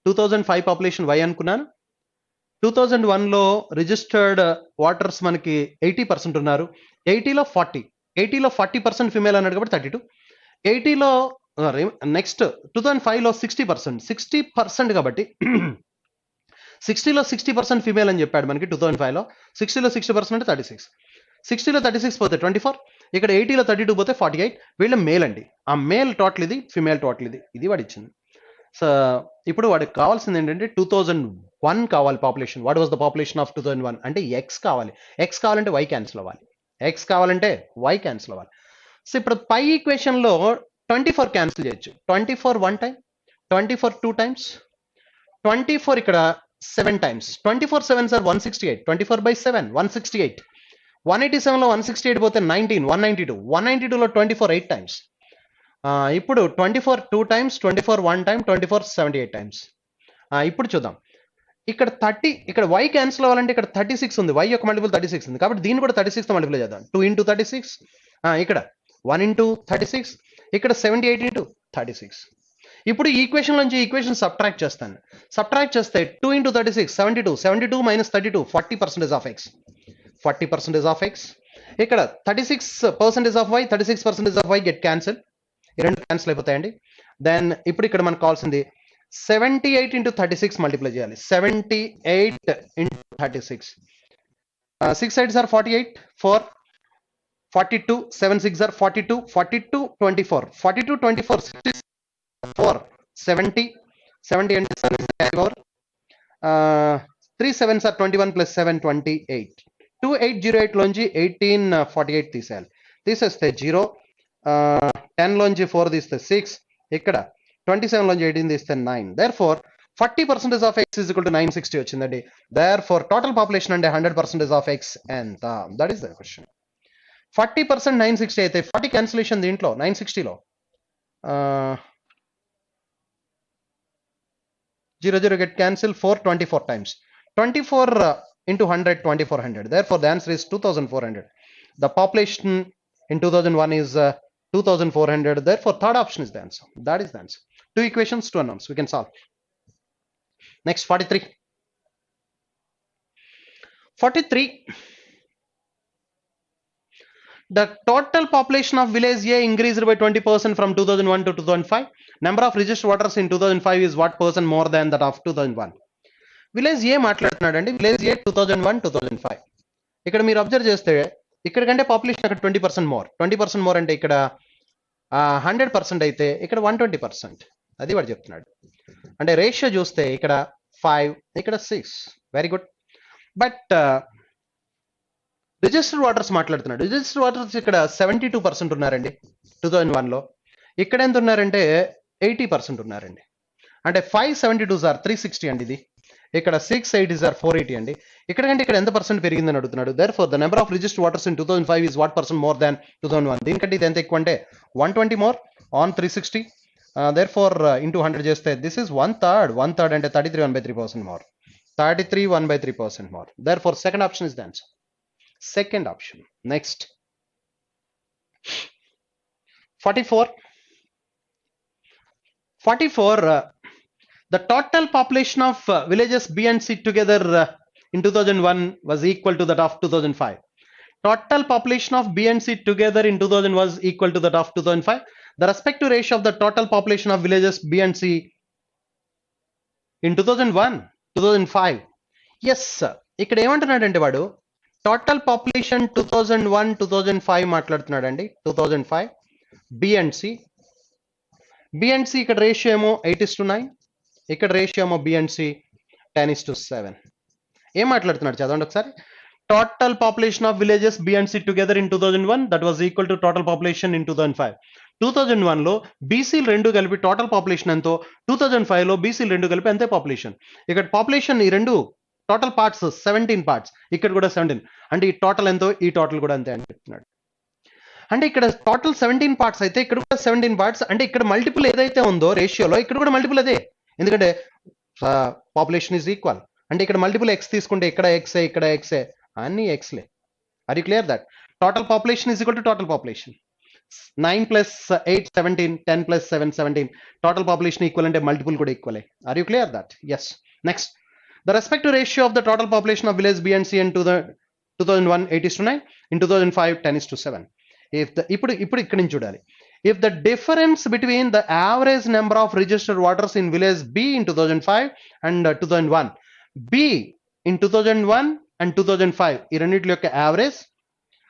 2005 పాపులేషన్ వై అనుకున్నాను. 2001లో రిజిస్టర్డ్ ఓటర్స్ మనకి 80% ఉన్నారు, 80లో 40% ఫిమేల్ అన్నాడు కాబట్టి 32. 80లో నెక్స్ట్ 2005లో 60% కాబట్టి 60లో 60% ఫిమేల్ అని చెప్పాడు మనకి 2005లో. 60లో 60% అంటే 36. 60లో 36 పోతే 24, ఇక్కడ 80లో 32 పోతే 48. వీళ్ళు మేల్ అండి, ఆ మేల్ టోటల్ ఇది, ఫిమేల్ టోటల్ ఇది వాడు ఇచ్చింది. సో ఇప్పుడు వాడికి కావాల్సింది ఏంటంటే 2001 కావాలి population. What was the population of 2001 అంటే ఎక్స్ కావాలి. ఎక్స్ కావాలంటే వై క్యాన్సిల్ అవ్వాలి, ఎక్స్ కావాలంటే వై క్యాన్సిల్ అవ్వాలి. సో ఇప్పుడు పై ఈక్వేషన్లో 24 క్యాన్సిల్ చేయొచ్చు. 24 1 టైం, 24 2 టైమ్స్, 24 ఇక్కడ 7 టైమ్స్, 24 7 సార్ 168, 24/7 168. 187లో 168 పోతే 19, 192, 192లో 24 8 టైమ్స్. ఇప్పుడు 24 2 టైమ్స్, 24 1 టైం, 24 78 టైమ్స్. ఇప్పుడు చూద్దాం, ఇక్కడ 30, ఇక్కడ y క్యాన్సిల్ అవ్వాలంటే ఇక్కడ 36 ఉంది, y యొక్క మల్టిపుల్ 36 ఉంది, కాబట్టి దీన్ని కూడా 36తో మల్టిప్లై చేద్దాం. 2 into 36, ఇక్కడ 1 into 36, ఇక్కడ 78 into 36. ఇప్పుడు ఈ ఈక్వేషన్ నుంచి ఈక్వేషన్ సబ్ట్రాక్ట్ చేస్తాను. సబ్ట్రాక్ట్ చేస్తే 2 into 36 72 minus 32 40% of x, 40% of x. ఇక్కడ 36% of y, 36% of y get cancel, ఈ రెండు క్యాన్సిల్ అయిపోతాయండి. దెన్ ఇప్పుడు ఇక్కడ మనకు కావాల్సింది 78 into 36 మల్టిప్లై చేయాలి. 78 into 36, 6 sides are 48, 4 42, 7 6 are 42, 42 24, 42 24 64, 70 and 7 is carry over. 3 7s are 21 plus 7 28. 2808 లోంచి 1848 తీసేయాలి. తీసేస్తే 0, 10 లోంచి 4 తీస్తే 6, ఇక్కడ 27 లోంచి 18 తీస్తే 9. therefore 40% of x is equal to 960 వచ్చిందండి. therefore టోటల్ పాపులేషన్ అంటే 100% ఆఫ్ x ఎంత? That is the question. 40% 960 అయితే 40 క్యాన్సిలేషన్ దీంట్లో 960లో 0 get cancel, 4 24 times, 24 into 100 2400. therefore the answer is 2400. the population in 2001 is 2400. therefore third option is the answer. That is the answer. Two equations, two unknowns, we can solve. Next 43. 43. The total population of village A increased by 20% from 2001 to 2005. Number of registered voters in 2005 is what percent more than that of 2001? Village A మాట్లాడుతున్నాడండి, village A 2001 2005. ఇక్కడ మీరు observe చేస్తే ఇక్కడ కంటే population అక్కడ 20% more. 20% more అంటే ఇక్కడ 100% అయితే ఇక్కడ 120%. అది వాడు చెప్తున్నాడు. అంటే రేషియో చూస్తే ఇక్కడ 5, ఇక్కడ 6. Very good. But registered voters మాట్లాడుతున్నాడు. రిజిస్టర్డ్ ఓటర్స్ ఇక్కడ 72% ఉన్నారండి 2001లో. ఇక్కడ ఎంత ఉన్నారంటే 80% ఉన్నారండి. అంటే 572 సార్ 360 అండి ఇది. ఇక్కడ 680 సార్ 480 అండి. ఇక్కడ కంటే ఇక్కడ ఎంత పర్సెంట్ పెరిగిందని అడుగుతున్నాడు. Therefore the number of registered voters in 2005 is what percent more than 2001. దీనికంటే ఇది ఎంత ఎక్కువ అంటే 120 మోర్ ఆన్ 360. దేర్ఫోర్ ఇంటూ 100 చేస్తే దిస్ ఈజ్ 1/3. 1/3 అంటే 33 1/3% more. 33 1/3% more. Therefore second option is the answer. Second option. Next 44. The total population of villages B and C together in 2001 was equal to that of 2005. Total population of B and C together in 2001 was equal to that of 2005. The respective ratio of the total population of villages B and C in 2001 2005. Yes, ఇక్కడ ఏమంటున్నాడంటే వాడు total population 2001 2005 మాట్లాడుతున్నాడు అండి. 2005 b and c. B and c ఇక్కడ ratio ఏమో 8:9, ఇక్కడ ratio ఏమో B and C 10:7. ఏం మాట్లాడుతున్నాడు చదవండి ఒకసారి. Total population of villages b and c together in 2001 that was equal to total population in 2005. 2001లో బీసీలు రెండు కలిపి టోటల్ పాపులేషన్ ఎంతో, 2005లో బీసీలు రెండు కలిపి అంతే పాపులేషన్. ఇక్కడ పాపులేషన్ ఈ రెండు టోటల్ పార్ట్స్ 17 పార్ట్స్, ఇక్కడ కూడా 17. అంటే ఈ టోటల్ ఎంతో ఈ టోటల్ కూడా అంతే అని చెప్తున్నాడు. అంటే ఇక్కడ టోటల్ 17 పార్ట్స్ అయితే ఇక్కడ కూడా 17 పార్ట్స్. అంటే ఇక్కడ మల్టిపుల్ ఏదైతే ఉందో రేషియోలో ఇక్కడ కూడా మల్టిపుల్ అదే, ఎందుకంటే పాపులేషన్ ఈజ్ ఈక్వల్. అంటే ఇక్కడ మల్టిపుల్ ఎక్స్ తీసుకుంటే ఇక్కడ ఎక్సే ఇక్కడ ఎక్సే అన్ని ఎక్స్లే. Are you clear that? Total population is equal to total population. 9 + 8 17, 10 + 7 17. Total population equal అంటే మల్టిపుల్ కూడా ఈక్వలే. Are you clear that? Yes. Next the respective ratio of the total population of village B and C in 2001 8:9, in 2005 10:7. If the ఇప్పుడు ఇక్కడ నుంచి చూడాలి. If the difference between the average number of registered voters in village B in 2005 and 2001, B in 2001 and 2005 ఈ రెండిట్లో యొక్క average,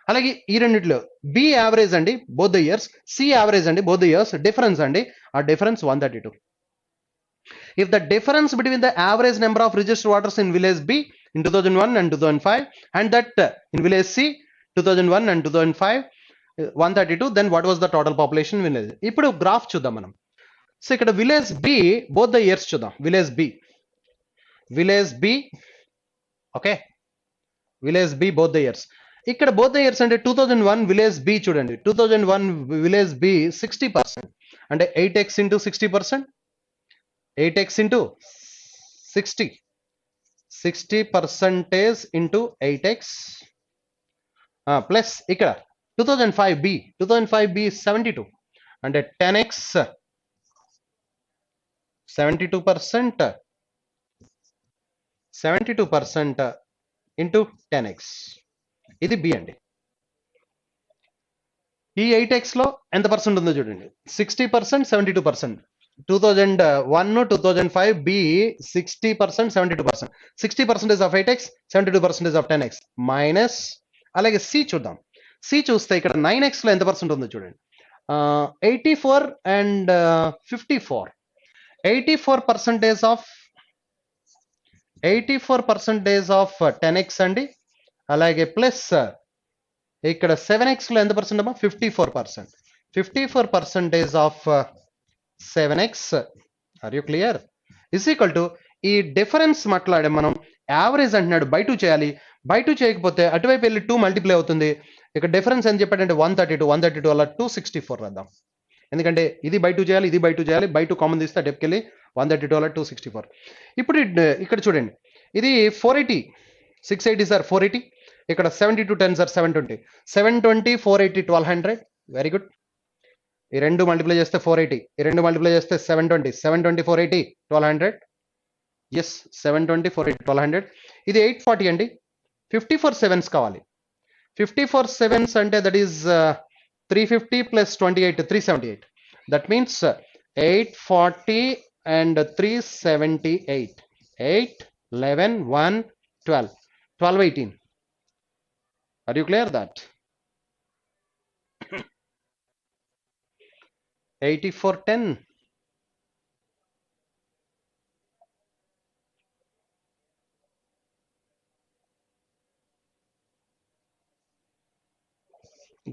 అలాగే ఈ రెండిట్లో B యావరేజ్ అండి both the years, C average అండి both the years, డిఫరెన్స్ అండి ఆ difference 132. If the difference between the average number of registered voters in village B in 2001 and 2005 and that in village C 2001 and 2005 132, then what was the total population village? ఇప్పుడు graph చూద్దాం మనం. So ఇక్కడ village B both the years చూద్దాం. Village B okay, village B both the years. ఇక్కడ both the years అంటే 2001 village B చూడండి. 2001 village B 60%, అంటే 8x into 60%, 8x into 60, 60% into 8x plus ఇక్కడ 2005 B 72, అంటే 10x 72% into 10x. ఇది B అండి. ఈ 8x లో ఎంత పర్సెంట్ ఉందో చూడండి. 60% 72%. 2001 2005 B 60% 72%. 60% of 8x, 72% of 10x minus. అలాగే సి చూద్దాం. సి చూస్తే ఇక్కడ 9x లో ఎంత పర్సెంట్ ఉందో చూడండి. 84 and 54. 84% of 10x అండి. అలాగే ప్లస్ ఇక్కడ 7x లో ఎంత పర్సెంట్ అమ్మా? 54%. 54% of 7x. Are you clear? Is equal to ఈ డిఫరెన్స్ మాట్లాడే మనం యావరేజ్ అంటున్నాడు. బై 2 చేయాలి. బై 2 చేయకపోతే అటువైపు వెళ్ళి 2 మల్టిప్లై అవుతుంది. ఇక్కడ డిఫరెన్స్ అని చెప్పాడంటే 132 వల్ల 264 రాద్దాం. ఎందుకంటే ఇది బై 2 చేయాలి, ఇది బై 2 చేయాలి. బై 2 కామన్ తీస్తే అటువైపు వెళ్ళి 132 వల్ల 264. ఇప్పుడు ఇక్కడ చూడండి, ఇది 480, 680 సార్ 480. ఇక్కడ 72 10 సార్ 720, 720 480 1200. Very good. ఈ రెండు మల్టిప్లై చేస్తే 480, ఈ రెండు మల్టిప్లై చేస్తే 720, 720 480 1200. ఎస్ 720 480 1200. ఇది 840 అండి. 54 sevens కావాలి. 54 sevens అంటే that is 350 plus 28 378. That means 840 and 378. 8 11 1 12 12 18. Are you clear that? 84 10.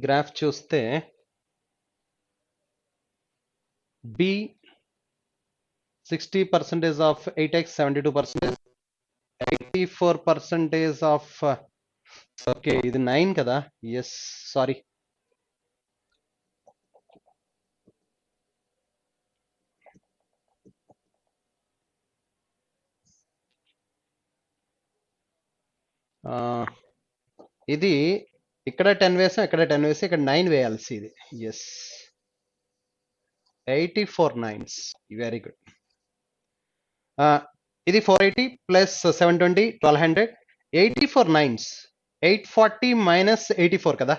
Graph చూస్తే B 60% of 8x 72%, 84% of okay ఇది 9 కదా. ఎస్ సారీ, ఇది ఇక్కడ 10 వేసాం, ఇక్కడ 10 వేసి ఇక్కడ 9 వేయాల్సి ఇది. Yes 84 9s. Very good. ఇది 480 ప్లస్ 720 1200. 84 9s. 840 మైనస్ 84 కదా.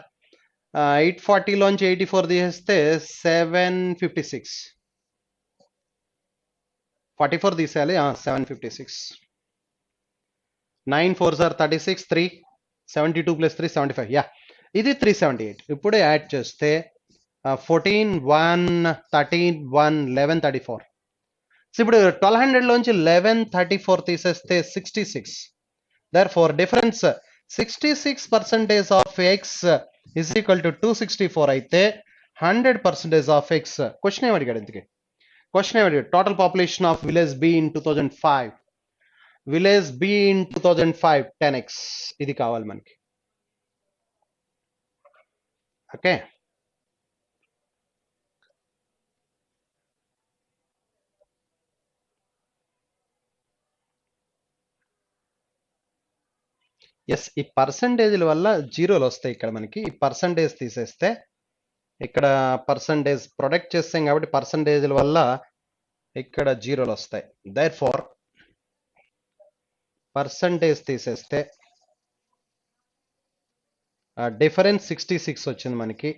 840 లోంచి 84 తీసేస్తే 756. 44 తీసేయాలి. 756. 9 4s are 36. 3 72 plus 3 75. యా ఇది 378. ఇప్పుడే యాడ్ చేస్తే 14 1 13 1 11 34. సో ఇప్పుడు 1200 లోంచి 1134 తీసేస్తే 66. therefore difference 66% of x is equal to 264 అయితే 100% of x. క్వశ్చన్ ఏమి అడిగాడు ఇంతకీ? క్వశ్చన్ ఏమి అడిగాడు? Total population of village be in 2005. Village be in 2005 10x. ఇది కావాలి మనకి. ఓకే, ఎస్ ఈ పర్సంటేజ్ల వల్ల జీరోలు వస్తాయి ఇక్కడ మనకి. ఈ పర్సంటేజ్ తీసేస్తే ఇక్కడ పర్సంటేజ్ ప్రొడక్ట్ చేస్తాం కాబట్టి పర్సంటేజ్ల వల్ల ఇక్కడ జీరోలు వస్తాయి. దేర్ఫోర్ పర్సంటేజ్ తీసేస్తే డిఫరెన్స్ 66 వచ్చింది మనకి.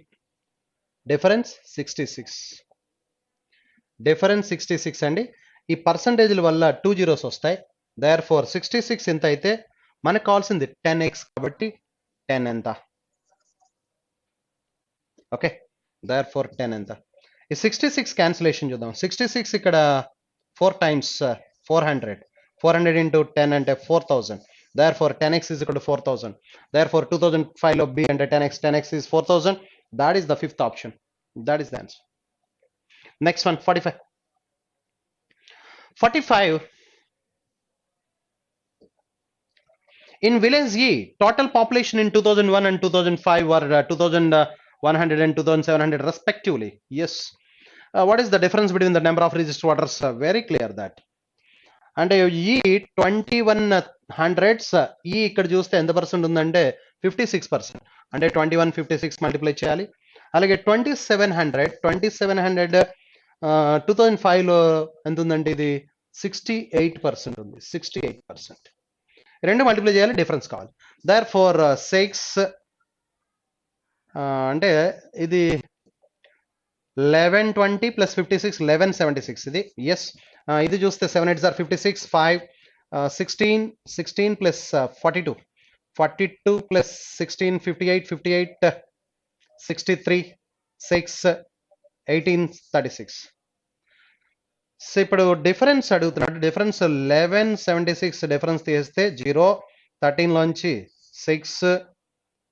డిఫరెన్స్ 66. డిఫరెన్స్ 66 అండి. ఈ పర్సంటేజ్ల వల్ల 2 జీరోస్ వస్తాయి. దేర్ఫోర్ 66 ఎంత అయితే మనకు కావాల్సింది 10x కాబట్టి 10 ఎంత? ఓకే, దేర్ఫోర్ 10 ఎంత? ఈ 66 క్యాన్సిలేషన్ చూద్దాం. 66 ఇక్కడ 4 times 400. 400 into 10 అంటే 4000. therefore 10x is equal to 4000. therefore 2005 లో b అంటే 10x. 10x is 4000. that is the fifth option. that is the answer. next one 45. 45 in village E, total population in 2001 and 2005 were 2100 and 2700 respectively. Yes. What is the difference between the number of registered voters? Very clear that. And E 2100s E ఇక్కడ చూస్తే ఎంత percent ఉందంటే 56%. అంటే 21 56 multiply చేయాలి. అలాగే 2700 2005 లో ఎంత ఉందంటే ఇది 68% ఉంది. 68%. రెండు మల్టిప్లై చేయాలి, డిఫరెన్స్ కావాలి. దేర్ఫోర్ 6 అంటే ఇది 1120 ప్లస్ 56 1176 ఇది. ఎస్ ఇది చూస్తే 7 8s are 56. 5 16 plus 42 42 plus 16 58 58 63 6 18 36. So ఇప్పుడు డిఫరెన్స్ అడుగుతున్నాడు. డిఫరెన్స్ 1176 డిఫరెన్స్ తీస్తే 0 13 లోంచి 6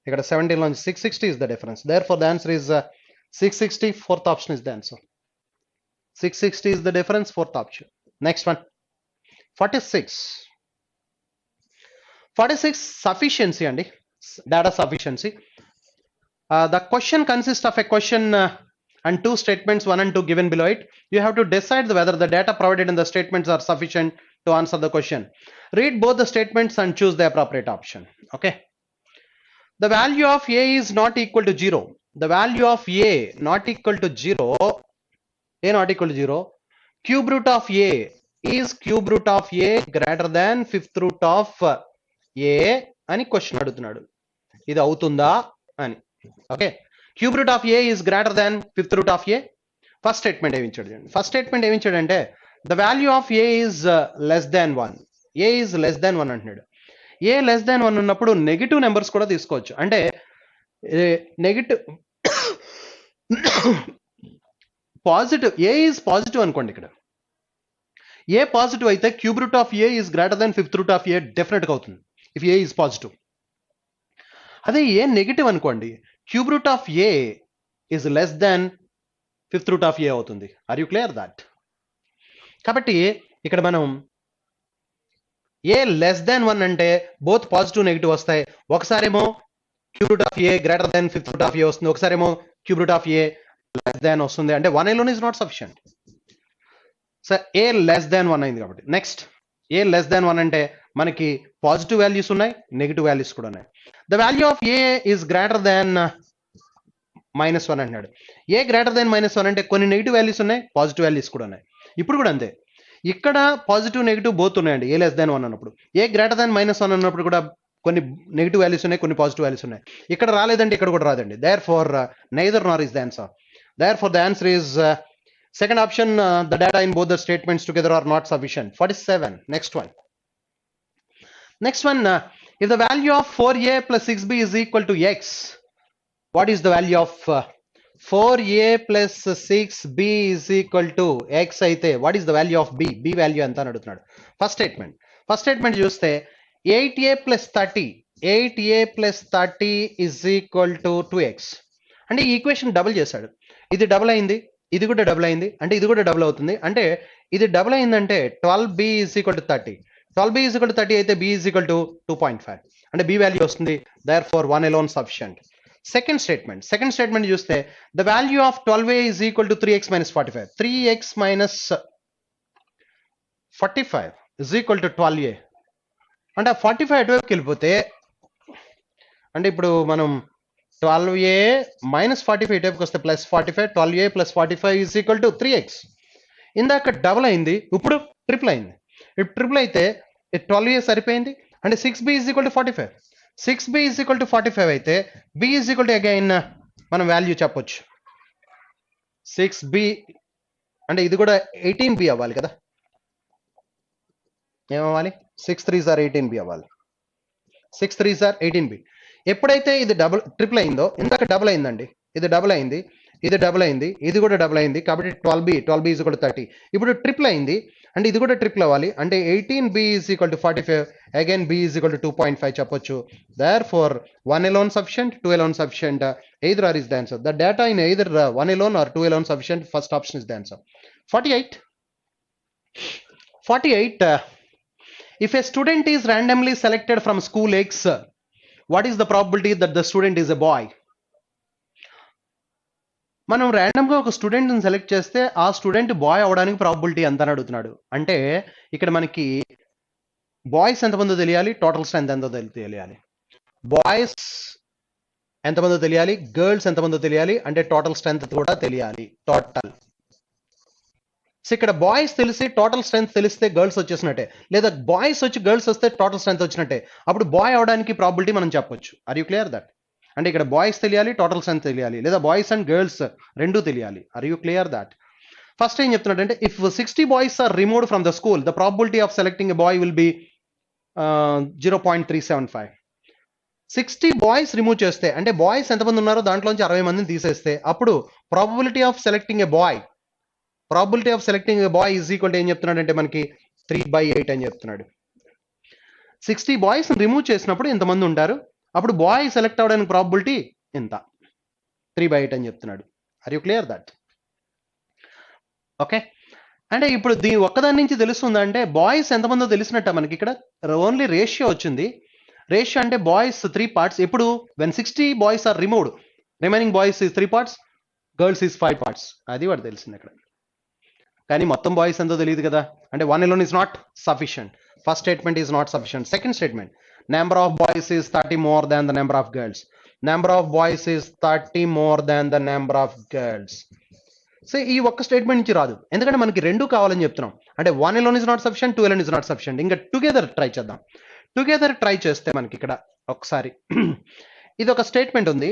ఇక్కడ 17 లోంచి 660 is the difference. therefore the answer is 660. fourth option is the answer. 660 is the difference. fourth option. next one 46. 46 sufficiency అండి, data sufficiency. The question consists of a question and two statements, 1 and 2 given below it. You have to decide whether the data provided in the statements are sufficient to answer the question. Read both the statements and choose the appropriate option. Okay. The value of A is not equal to 0. The value of A not equal to 0. A not equal to 0. Cube root of A is cube root of A greater than fifth root of A అని question అడుగుతున్నాడు. ఇది అవుతుందా అని. Okay, cube root of A is greater than fifth root of A. First statement ఏమిచ్చాడు? First statement ఏమిచ్చాడంటే the value of A is less than 1. A is less than 1 అంటున్నాడు. ఏ less than 1 ఉన్నప్పుడు negative numbers కూడా తీసుకోవచ్చు. అంటే negative positive, A is positive అనుకోండి. ఇక్కడ A positive అయితే cube root of A is greater than fifth root of A డెఫినెట్గా అవుతుంది ఇఫ్ ఏ ఈజ్ పాజిటివ్. అదే ఏ నెగిటివ్ అనుకోండి, cube root of A is less than fifth root of A అవుతుంది. Are you clear that? కాబట్టి ఇక్కడ మనం ఏ less than 1 అంటే both positive negative వస్తాయి. ఒకసారేమో cube root of A greater than fifth root of A వస్తుంది, ఒకసారేమో cube root of A less than వస్తుంది. అంటే 1 alone is not sufficient. So A less than 1 అయింది కాబట్టి నెక్స్ట్ ఏ లెస్ దాన్ 1 అంటే మనకి పాజిటివ్ వాల్యూస్ ఉన్నాయి, నెగిటివ్ వాల్యూస్ కూడా ఉన్నాయి. The value of A is greater దాన్ -1 అంటున్నాడు. ఏ గ్రేటర్ దాన్ -1 అంటే కొన్ని నెగిటివ్ వాల్యూస్ ఉన్నాయి, పాజిటివ్ వాల్యూస్ కూడా ఉన్నాయి. ఇప్పుడు కూడా అంతే, ఇక్కడ పాజిటివ్ నెగిటివ్ బోత్ ఉన్నాయండి ఏ లెస్ దాన్ 1 అన్నప్పుడు. ఏ గ్రేటర్ దాన్ -1 అన్నప్పుడు కూడా కొన్ని నెగిటివ్ వాల్యూస్ ఉన్నాయి, కొన్ని పాజిటివ్ వాల్యూస్ ఉన్నాయి. ఇక్కడ రాలేదంటే ఇక్కడ కూడా రాదండి. Therefore neither nor is the answer. Therefore the answer is second option. The data in both the statements together are not sufficient. 47. Next one. If the value of 4a plus 6b is equal to x, what is the value of 4a plus 6b is equal to x అయితే what is the value of b? b value ఎంత అని అడుగుతున్నాడు. First statement చూస్తే 8a plus 30 is equal to 2x. అంటే ఈ equation double చేశాడు. ఇది double అయింది, ఇది కూడా డబుల్ అయింది, అంటే ఇది కూడా డబుల్ అవుతుంది. అంటే ఇది డబుల్ అయిందంటే 12b is equal to 30. 12b is equal to 30 అయితే b is equal to 2.5. అంటే b వాల్యూ వస్తుంది. Therefore 1 alone sufficient. Second statement చూస్తే the value of 12a is equal to 3x minus 45. 3x minus 45 is equal to 12a. అంటే 45 ఎటువైపుకి వెళ్ళిపోతే, అంటే ఇప్పుడు మనం 12a minus 45 ఇటువైపుకి వస్తే plus 45, 12a plus 45 is equal to 3x. ఇందాక double అయింది, ఇప్పుడు ట్రిపుల్ అయింది. ఇప్పుడు ట్రిపుల్ అయితే 12a సరిపోయింది. అంటే 6b is equal to 45. 6b is equal to 45 అయితే b is equal to again మనం వాల్యూ చెప్పొచ్చు. 6b అంటే ఇది కూడా 18b అవ్వాలి కదా. ఏమవ్వాలి? 6 3s are 18b అవ్వాలి. 6 3s are 18b. ఎప్పుడైతే ఇది ట్రిపుల్ అయిందో, ఇందాక డబుల్ అయిందండి, ఇది డబుల్ అయింది, ఇది డబుల్ అయింది, ఇది కూడా డబుల్ అయింది. కాబట్టి 12b is equal to 30. ఇప్పుడు ట్రిపుల్ అయింది, అంటే ఇది కూడా ట్రిపుల్ అవ్వాలి. అంటే 18b is equal to 45. Again b is equal to 2.5 చెప్పొచ్చు. Therefore 1 alone sufficient, 2 alone sufficient. Either or is the answer. The data in either 1 alone or 2 alone sufficient. First option is the answer. 48. If a student is randomly selected from school X, what is the probability that the student is a boy? మనం ర్యాండమ్గా ఒక స్టూడెంట్ని select చేస్తే ఆ student bye అవడానికి probability ఎంత అని అడుగుతున్నాడు. అంటే ఇక్కడ మనకి బాయ్స్ ఎంతమందో తెలియాలి, టోటల్ స్ట్రెంత్ ఎంతో తెలియాలి. బాయ్స్ ఎంతమందో తెలియాలి, గర్ల్స్ ఎంతమందో తెలియాలి, అంటే టోటల్ స్ట్రెంత్ కూడా తెలియాలి. టోటల్. సో ఇక్కడ బాయ్స్ తెలిసి టోటల్ స్ట్రెంత్ తెలిస్తే గర్ల్స్ వచ్చేసినట్టే, లేదా బాయ్స్ వచ్చి గర్ల్స్ వస్తే టోటల్ స్ట్రెంత్ వచ్చినట్టే. అప్పుడు బాయ్ అవడానికి ప్రాబిలిటీ మనం చెప్పొచ్చు. Are you clear that? అంటే ఇక్కడ బాయ్స్ తెలియాలి, టోటల్ స్ట్రెంత్ తెలియాలి, లేదా బాయ్స్ అండ్ గర్ల్స్ రెండూ తెలియాలి. Are you clear that? First ఏం చెప్తున్నాడంటే if 60 boys are removed from the school, the probability of selecting a boy will be 0.375. 60 boys remove చేస్తే, అంటే బాయ్స్ ఎంతమంది ఉన్నారో దాంట్లోంచి 60 మందిని తీసేస్తే, అప్పుడు probability of selecting a boy is equal to ఏం చెప్తున్నాడు అంటే మనకి 3/8 అని చెప్తున్నాడు. 60 బాయ్స్ రిమూవ్ చేసినప్పుడు ఇంతమంది ఉంటారు, అప్పుడు బాయ్ సెలెక్ట్ అవడానికి ప్రాబిలిటీ ఎంత? 3/8 అని చెప్తున్నాడు. Are you clear that? Okay. అంటే ఇప్పుడు దీని ఒక్కదాని నుంచి తెలుస్తుందా అంటే బాయ్స్ ఎంతమందో తెలిసినట్ట. మనకి ఇక్కడ ఓన్లీ రేషియో వచ్చింది. రేషియో అంటే బాయ్స్ 3 parts. ఎప్పుడు when 60 boys are removed, remaining boys is 3 parts, girls is 5 parts. అది వాడు తెలిసింది అక్కడ. కానీ మొత్తం బాయ్స్ ఎంతో తెలియదు కదా. అంటే 1 alone is not sufficient. First statement is not sufficient. Second statement, number of boys is 30 more than the number of girls. Number of boys is 30 more than the number of girls. So ఈ ఒక్క statement నుంచి రాదు, ఎందుకంటే మనకి రెండు కావాలని చెప్తున్నాం. అంటే 1 alone is not sufficient, 2 alone is not sufficient. ఇంకా టుగెదర్ ట్రై చేద్దాం. టుగెదర్ ట్రై చేస్తే మనకి ఇక్కడ ఒకసారి ఇది ఒక స్టేట్మెంట్ ఉంది,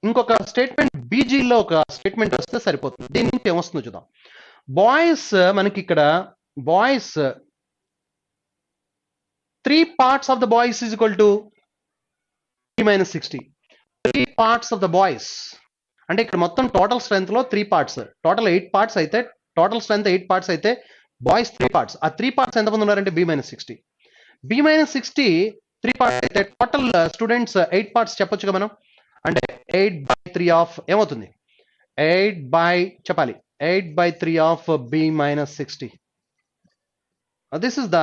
ఇంకొక స్టేట్మెంట్ బీజీలో ఒక స్టేట్మెంట్ వస్తే సరిపోతుంది. దీని నుంచి ఏమొస్తుందో చూద్దాం. బాయ్స్ మనకి ఇక్కడ boys 3 parts of the boys is equal to b minus 60. 3 parts of the boys అంటే ఇక్కడ మొత్తం టోటల్ స్ట్రెంత్ లో 3 parts, టోటల్ 8 parts అయితే, టోటల్ స్ట్రెంత్ 8 parts అయితే బాయ్స్ 3 parts. ఆ 3 parts ఎంతమంది ఉన్నారంటే b minus 60. b minus 60 3 parts అయితే టోటల్ స్టూడెంట్స్ 8 parts చెప్పొచ్చుగా మనం. అంటే 8/3 ఆఫ్ ఏమవుతుంది, 8/3 of b minus 60. This is the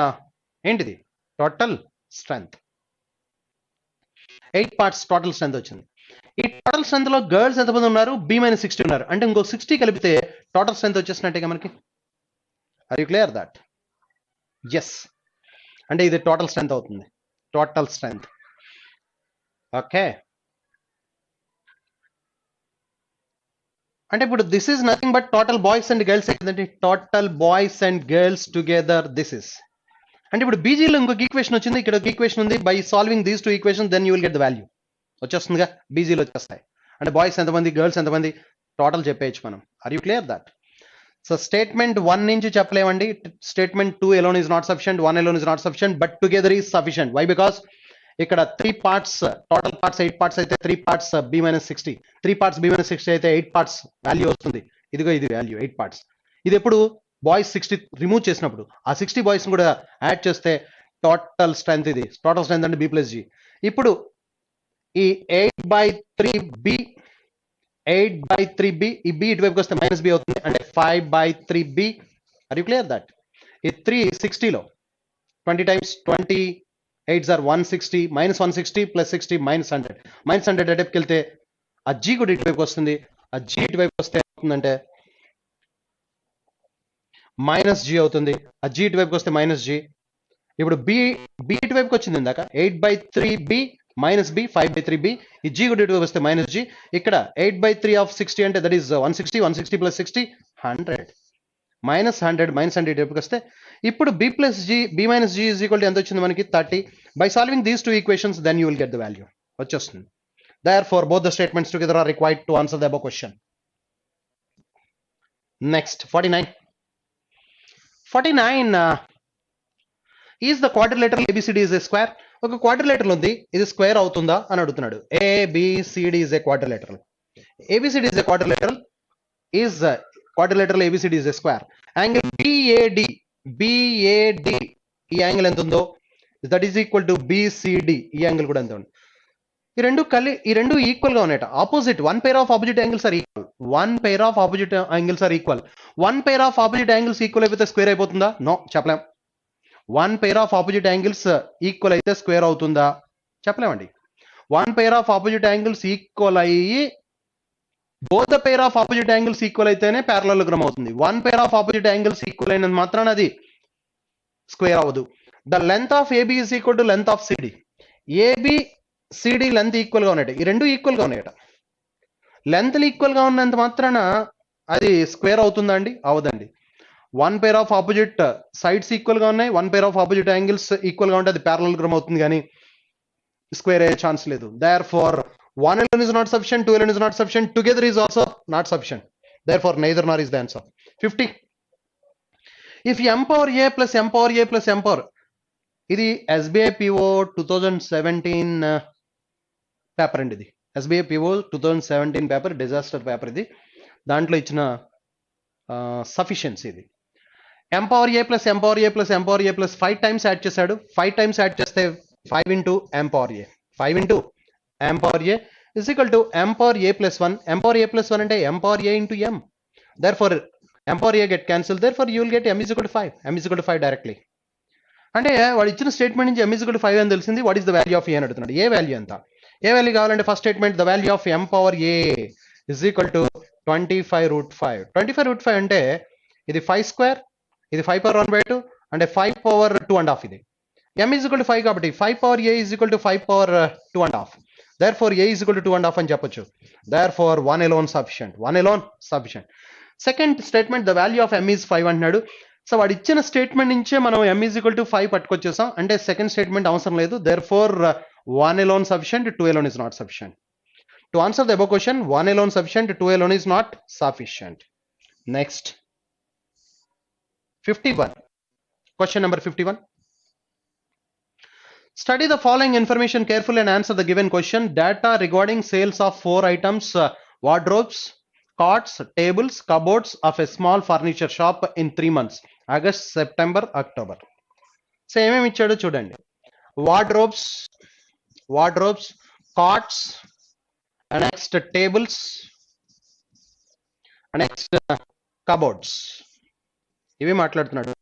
ఏంటిది total strength. 8 parts total strength వచ్చింది. ఈ టోటల్ స్ట్రెంత్ లో గర్ల్స్ ఎంతమంది ఉన్నారు, b minus 60 ఉన్నారు. అంటే ఇంకో 60 కలిపితే టోటల్ స్ట్రెంత్ వచ్చేసినట్టుగా మనకి. Are you clear that? Yes, అంటే ఇది టోటల్ స్ట్రెంత్ అవుతుంది, టోటల్ స్ట్రెంత్. ఓకే, అంటే ఇప్పుడు this is nothing but total boys and girls. ఏంటంటే total boys and girls together this is. అంటే ఇప్పుడు బీజీలో ఇంకొక ఈక్వేషన్ వచ్చింది, ఇక్కడ ఒక ఈక్వేషన్ ఉంది. By solving these 2 equations then you will get the value. వచ్చేస్తుందిగా, బీజీలో వచ్చేస్తాయి. అంటే బాయ్స్ ఎంతమంది, గర్ల్స్ ఎంతమంది, టోటల్ చెప్పేయచ్చు మనం. Are you clear that? So statement 1 నుంచి చెప్పలేమండి. Statement 2 alone is not sufficient, 1 alone is not sufficient, but together is sufficient. Why? Because ఇక్కడ 3 parts, టోటల్ పార్ట్స్ 8 parts అయితే 3 parts b minus 60, 3 parts b minus 60 అయితే 8 parts value వస్తుంది. ఇదిగో ఇది value 8 parts. ఇది ఎప్పుడు బాయ్స్ 60 రిమూవ్ చేసినప్పుడు ఆ 60 బాయ్స్ కూడా యాడ్ చేస్తే టోటల్ స్ట్రెంత్, ఇది టోటల్ స్ట్రెంత్ అంటే b plus g. ఇప్పుడు ఈ 8/3b, 8/3b, ఈ b ఇటువైపుకి వస్తే మైనస్ b అవుతుంది, అంటే 5/3b. Are you clear that? ఈ 3 60లో 20 times 20 8s are 160, minus 160 plus 60 minus 100. Minus 100 అటువైపుకి వెళ్తే ఆ g కూడా ఇటువైపుకి వస్తుంది. ఆ g ఇటువైపు వస్తే అవుతుందంటే మైనస్ g అవుతుంది. ఆ g ఇటువైపుకి వస్తే మైనస్ g. ఇప్పుడు b ఇటువైపుకి వచ్చింది ఇందాక, 8/3b మైనస్ b, 5/3b. ఈ g కూడా ఇటువైపు వస్తే మైనస్ g. ఇక్కడ 8/3 ఆఫ్ 60 అంటే that is 160, 160 plus 60 100, minus 100, minus 100 ఇటువైపుకి వస్తే ఇప్పుడు b plus g, b minus g is equal to ఎంత వచ్చింది మనకి 30. By solving these 2 equations then you will get the value. వచ్చేస్తుంది. Therefore both the statements together are required to answer the above question. Next 49. 49 is the quadrilateral ABCD is a square. ఒక quadrilateral ఉంది, ఇది square అవుతుందా అని అడుగుతున్నాడు. ABCD is a quadrilateral. ABCD is a quadrilateral. Is quadrilateral ABCD is a square. Angle BAD ఈ angle ఎంత ఉందో that is equal to BCD, ఈ యాంగిల్ కూడా ఎంత ఉంది. ఈ రెండు ఈక్వల్ గా ఉన్నాయట. Opposite, one pair of opposite angles are equal. One pair of opposite angles are equal. One pair of opposite angles equal అయిపోతే స్క్వేర్ అయిపోతుందా? నో, చెప్పలేం. One pair of opposite angles equal అయితే స్క్వేర్ అవుతుందా? చెప్పలేమండి. One pair of opposite angles equal అయ్యి both the pair of opposite angles equal అయితేనే పారలలోగ్రామ్ అవుతుంది. One pair of opposite angles equal అయినంత మాత్రాన అది స్క్వేర్ అవ్వదు. The length of AB is equal to length of CD. ABCD length equal గా ఉన్నాయట. ఈ రెండు ఈక్వల్ గా ఉన్నాయట. లెంత్లు ఈక్వల్ గా ఉన్నంత మాత్రాన అది స్క్వేర్ అవుతుందా అండి? అవదండి. One pair of opposite sides equal గా ఉన్నాయి, one pair of opposite angles equal గా ఉంటే అది పారలలోగ్రామ్ అవుతుంది, కానీ స్క్వేర్ అయ్యే ఛాన్స్ లేదు. Therefore 1 alone is not sufficient, 2 alone is not sufficient, together is also not sufficient. Therefore neither nor is the answer. 50. If m power a plus m power a plus m power, ఇది SBI PO 2017 paper అండి. ఇది SBI PO 2017 paper, disaster paper ఇది. దాంట్లో ఇచ్చిన sufficiency ఇది. m power a plus m power a plus m power a plus 5 times add చేశాడు. 5 times add చేస్తే 5 into m power a, 5 into m power a is equal to m power a plus 1. m power a plus 1 అంటే m power a into m. Therefore m power a get cancelled. Therefore you will get m is equal to 5. m is equal to 5 directly. అంటే వాడు ఇచ్చిన statement నుంచి m is equal to 5 అని తెలిసింది. What is the value of a అని అడుగుతున్నాడు. ఏ value ఎంత? ఏ value కావాలంటే first statement the value of m power a is equal to 25√5. 25√5 అంటే ఇది 5 స్క్వేర్, ఇది 5 power 1/2 అంటే 5 power 2.5. ఇది m is equal to 5 కాబట్టి 5 power a is equal to 5 power 2.5. Therefore a is equal to 2.5 అని చెప్పొచ్చు. Therefore 1 alone sufficient. 1 alone sufficient. Second statement the value of m is 5 అంటున్నాడు. So వాడు ఇచ్చిన statement నుంచే మనం m is equal to 5 పట్టుకొచ్చేసాం. అంటే second statement అవసరం లేదు. Therefore 1 alone sufficient, 2 alone is not sufficient. To answer the above question, 1 alone sufficient, 2 alone is not sufficient. Next, 51. Question number 51. Study the following information carefully and answer the given question. Data regarding sales of 4 items, wardrobes, cots, tables, cupboards of a small furniture shop in 3 months, August, September, October. So ఏమేమి ఇచ్చాడో చూడండి. Wardrobes, cots, next tables, next cupboards. ఇవి మాట్లాడుతున్నాడు.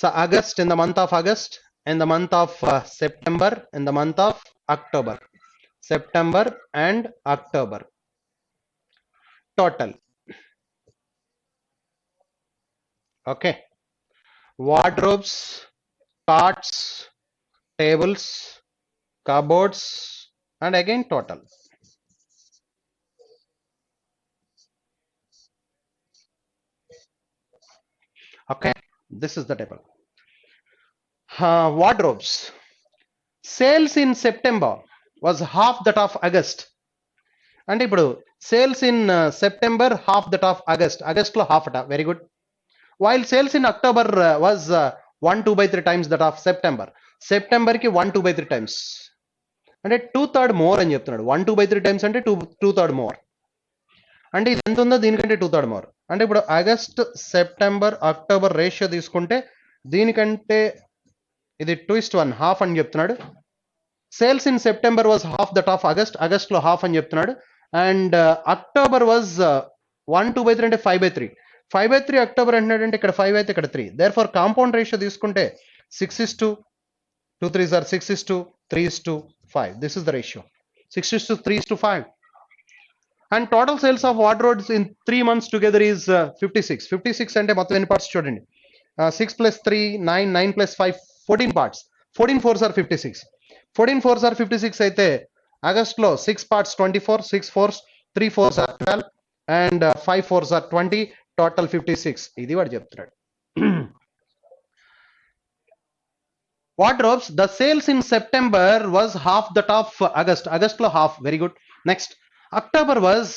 So August, in the month of August, in the month of September, in the month of October. September and October. Total. Okay. Wardrobes, cots, tables, cupboards, and again total. Okay, this is the table. Wardrobes. Sales in September was half that of August. And ఇప్పుడు sales in September half that of August. August లో half ata. Very good. While sales in October was 1 2/3 times that of September. September కి 1 2/3 times. అంటే 2/3 more అని చెప్తున్నాడు. 1 2/3 times అంటే 2/3 more. అంటే ఇది ఎంత ఉందో దీనికంటే 2/3 more. అంటే ఇప్పుడు ఆగస్ట్, సెప్టెంబర్, అక్టోబర్ రేషియో తీసుకుంటే దీనికంటే ఇది 2:1 హాఫ్ అని చెప్తున్నాడు. Sales in September was half that of August. August లో హాఫ్ అని చెప్తున్నాడు. అండ్ అక్టోబర్ వాజ్ 1 2/3 అంటే 5/3. 5/3 అక్టోబర్ అంటున్నాడు. అంటే ఇక్కడ 5 అయితే ఇక్కడ 3. దేర్ ఫర్ కాంపౌండ్ రేషియో తీసుకుంటే 6:2, 2 3s are 6:2, 3:5. This is the ratio. 6:2, 3:5. And total sales of wardrobes in 3 months together is 56. 56 అంటే మొత్తం ఎన్ని పార్ట్స్ చూడండి. 6 plus 3, 9, 9 plus 5, 14 parts. 14 4s are 56. 14 4s are 56 అయితే ఆగస్ట్ లో 6 parts 24, 6 4s, 3 4s are 12 and 5 4s are 20, total 56. ఇది వాడు చెప్తున్నాడు. Wardrobes, the sales in September was half that of August. August lo half. Very good. Next, October was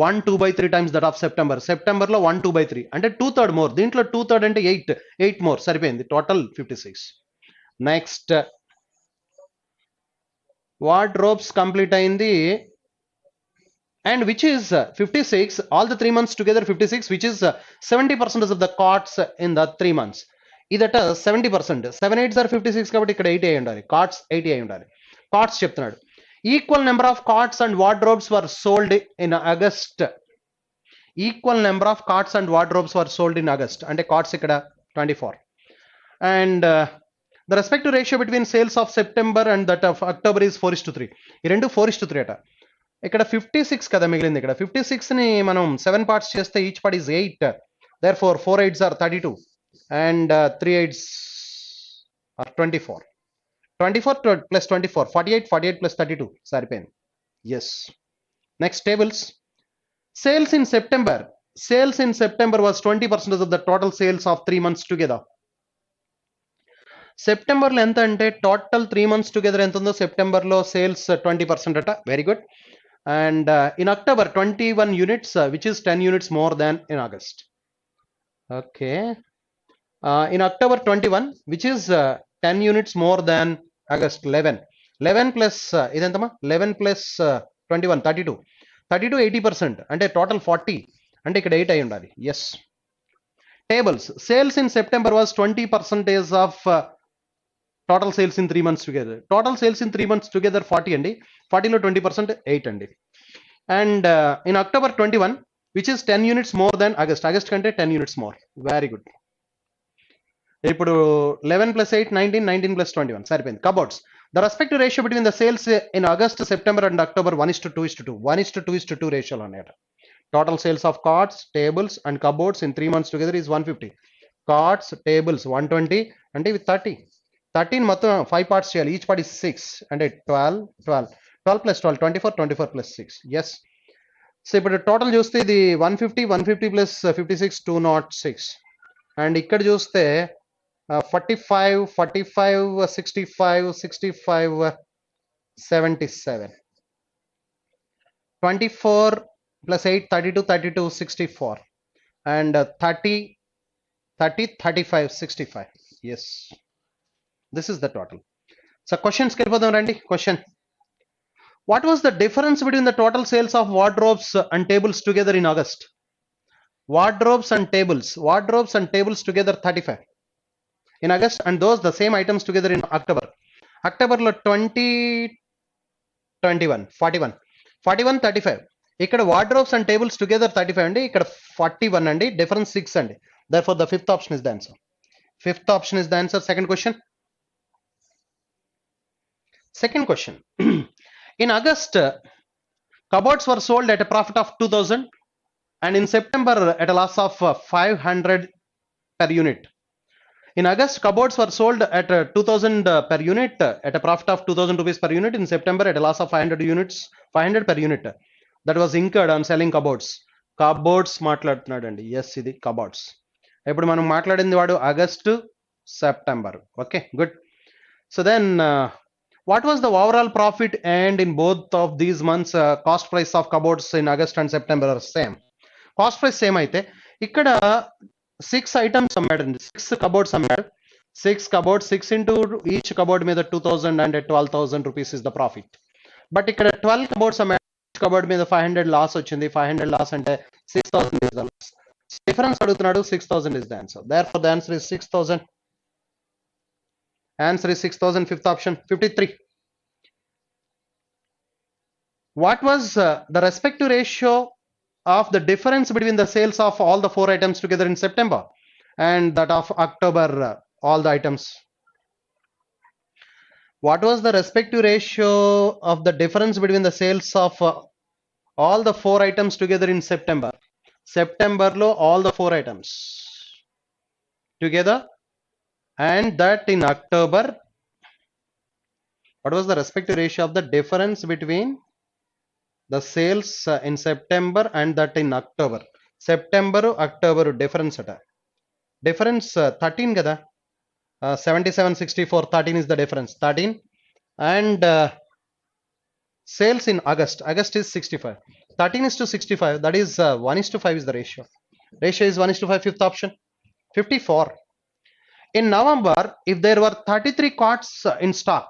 1 2/3 times that of September. September లో 1 2/3 అంటే 2/3 more. దీంట్లో 2/3 అంటే 8 more సరిపోయింది. Total 56. Next wardrobes complete అయింది. And which is 56 all the 3 months together 56 which is 70% of the cots in the 3 months. ఇదట 70%. 7 8s are 56 కాబట్టి ఇక్కడ 80 అయి ఉండాలి. కాట్స్ 80 అయి ఉండాలి. కాట్స్ చెప్తున్నాడు. Equal number of cots and wardrobes were sold in August. Equal number of cots and wardrobes were sold in August. And cots ikkada 24. And the respective ratio between sales of September and that of October is 4:3. ఈ రెండు 4:3 అట. ఇక్కడ 56 కదా మిగిలింది. ఇక్కడ 56 ని మనం 7 parts చేస్తే each part is 8. Therefore 4 8s are 32 and 3 8s are 24. 24 plus 24, 48, 48 plus 32. Saripen. Yes. Next tables. Sales in September. Sales in September was 20% of the total sales of 3 months together. September lo enta ante total 3 months together enta undo September lo sales 20% ata. Very good. And in October 21 units, which is 10 units more than in August. Okay. In October 21, which is 10 units more than August. 11 plus identama 11 plus 21 32 80% అంటే total 40 అంటే ఇక్కడ 8 అయి ఉండాలి. Yes. Tables. Sales in September was 20% of total sales in 3 months together. Total sales in 3 months together 40 అండి. 40 లో 20% 8 అండి. And in October 21, which is 10 units more than August. August కంటే 10 units more. Very good. ఇప్పుడు 11 plus 8 19, 19 plus 21 సరిపోయింది. Cupboards. The respective ratio between the sales in August, September and October 1:2:2. 1:2:2 ratio లో ఉన్నాయట. Total sales of cots, tables and cupboards in 3 months together is 150. Cots, tables 120 అంటే ఇవి 30. 13 మొత్తం 5 parts చేయాలి. Each part is 6 అంటే 12 plus 12 24 24 plus 6. Yes. So ఇప్పుడు total చూస్తే ఇది 150 ప్లస్ 56 206 అండ్ ఇక్కడ చూస్తే 45 65 65 77 24 plus 8 32 32 64 and 30 35 65. Yes, this is the total. So questions kelipodam randi. Question: what was the difference between the total sales of wardrobes and tables together in August? Wardrobes and tables together 35 in August, and those the same items together in October. October lo 20 21 41 41 35. ఇక్కడ wardrobes and tables together 35 అండి, ఇక్కడ 41 అండి, difference 6 అండి. Therefore the fifth option is the answer. Fifth option is the answer. Second question. In August, cupboards were sold at a profit of 2000 and in September at a loss of 500 per unit. In August, cupboards were sold at 2000 per unit at a profit of 2000 rupees per unit. In September at a loss of 500 per unit. That was incurred on selling cupboards. Cupboards మాట్లాడుతున్నాడండి. Yes, ఇది cupboards. ఇప్పుడు మనం మాట్లాడింది వాడు August September. Okay, good. So then what was the overall profit and in both of these months? Cost price of cupboards in August and September are same. Cost price same అయితే ఇక్కడ 6 items అమ్మాడండి, 6 cupboards అమ్మాడు. 6 cupboards, 6 into each cupboard మీద 2000 and 12,000 rupees is the profit. But ఇక్కడ 12 cupboards అమ్మాడు, cupboard మీద 500 loss వచ్చింది. 500 loss అంటే 6000 is the loss. Difference అడుగుతున్నాడు, 6000 is the answer. Therefore the answer is 6000. Answer is 6000. Fifth option. 53. What was the respective ratio of the difference between the sales of all the 4 items together in September and that of October, all the items? What was the respective ratio of the difference between the sales of all the 4 items together in September? September lo all the 4 items together and that in October. What was the respective ratio of the difference between the sales in September and that in October? September October difference ata. Difference 13 kada. 77 64 13 is the difference. 13 and sales in August is 65. 13 is to 65, that is 1:5 is the ratio. Ratio is 1:5. Fifth option. 54. In November, if there were 33 carts in stock,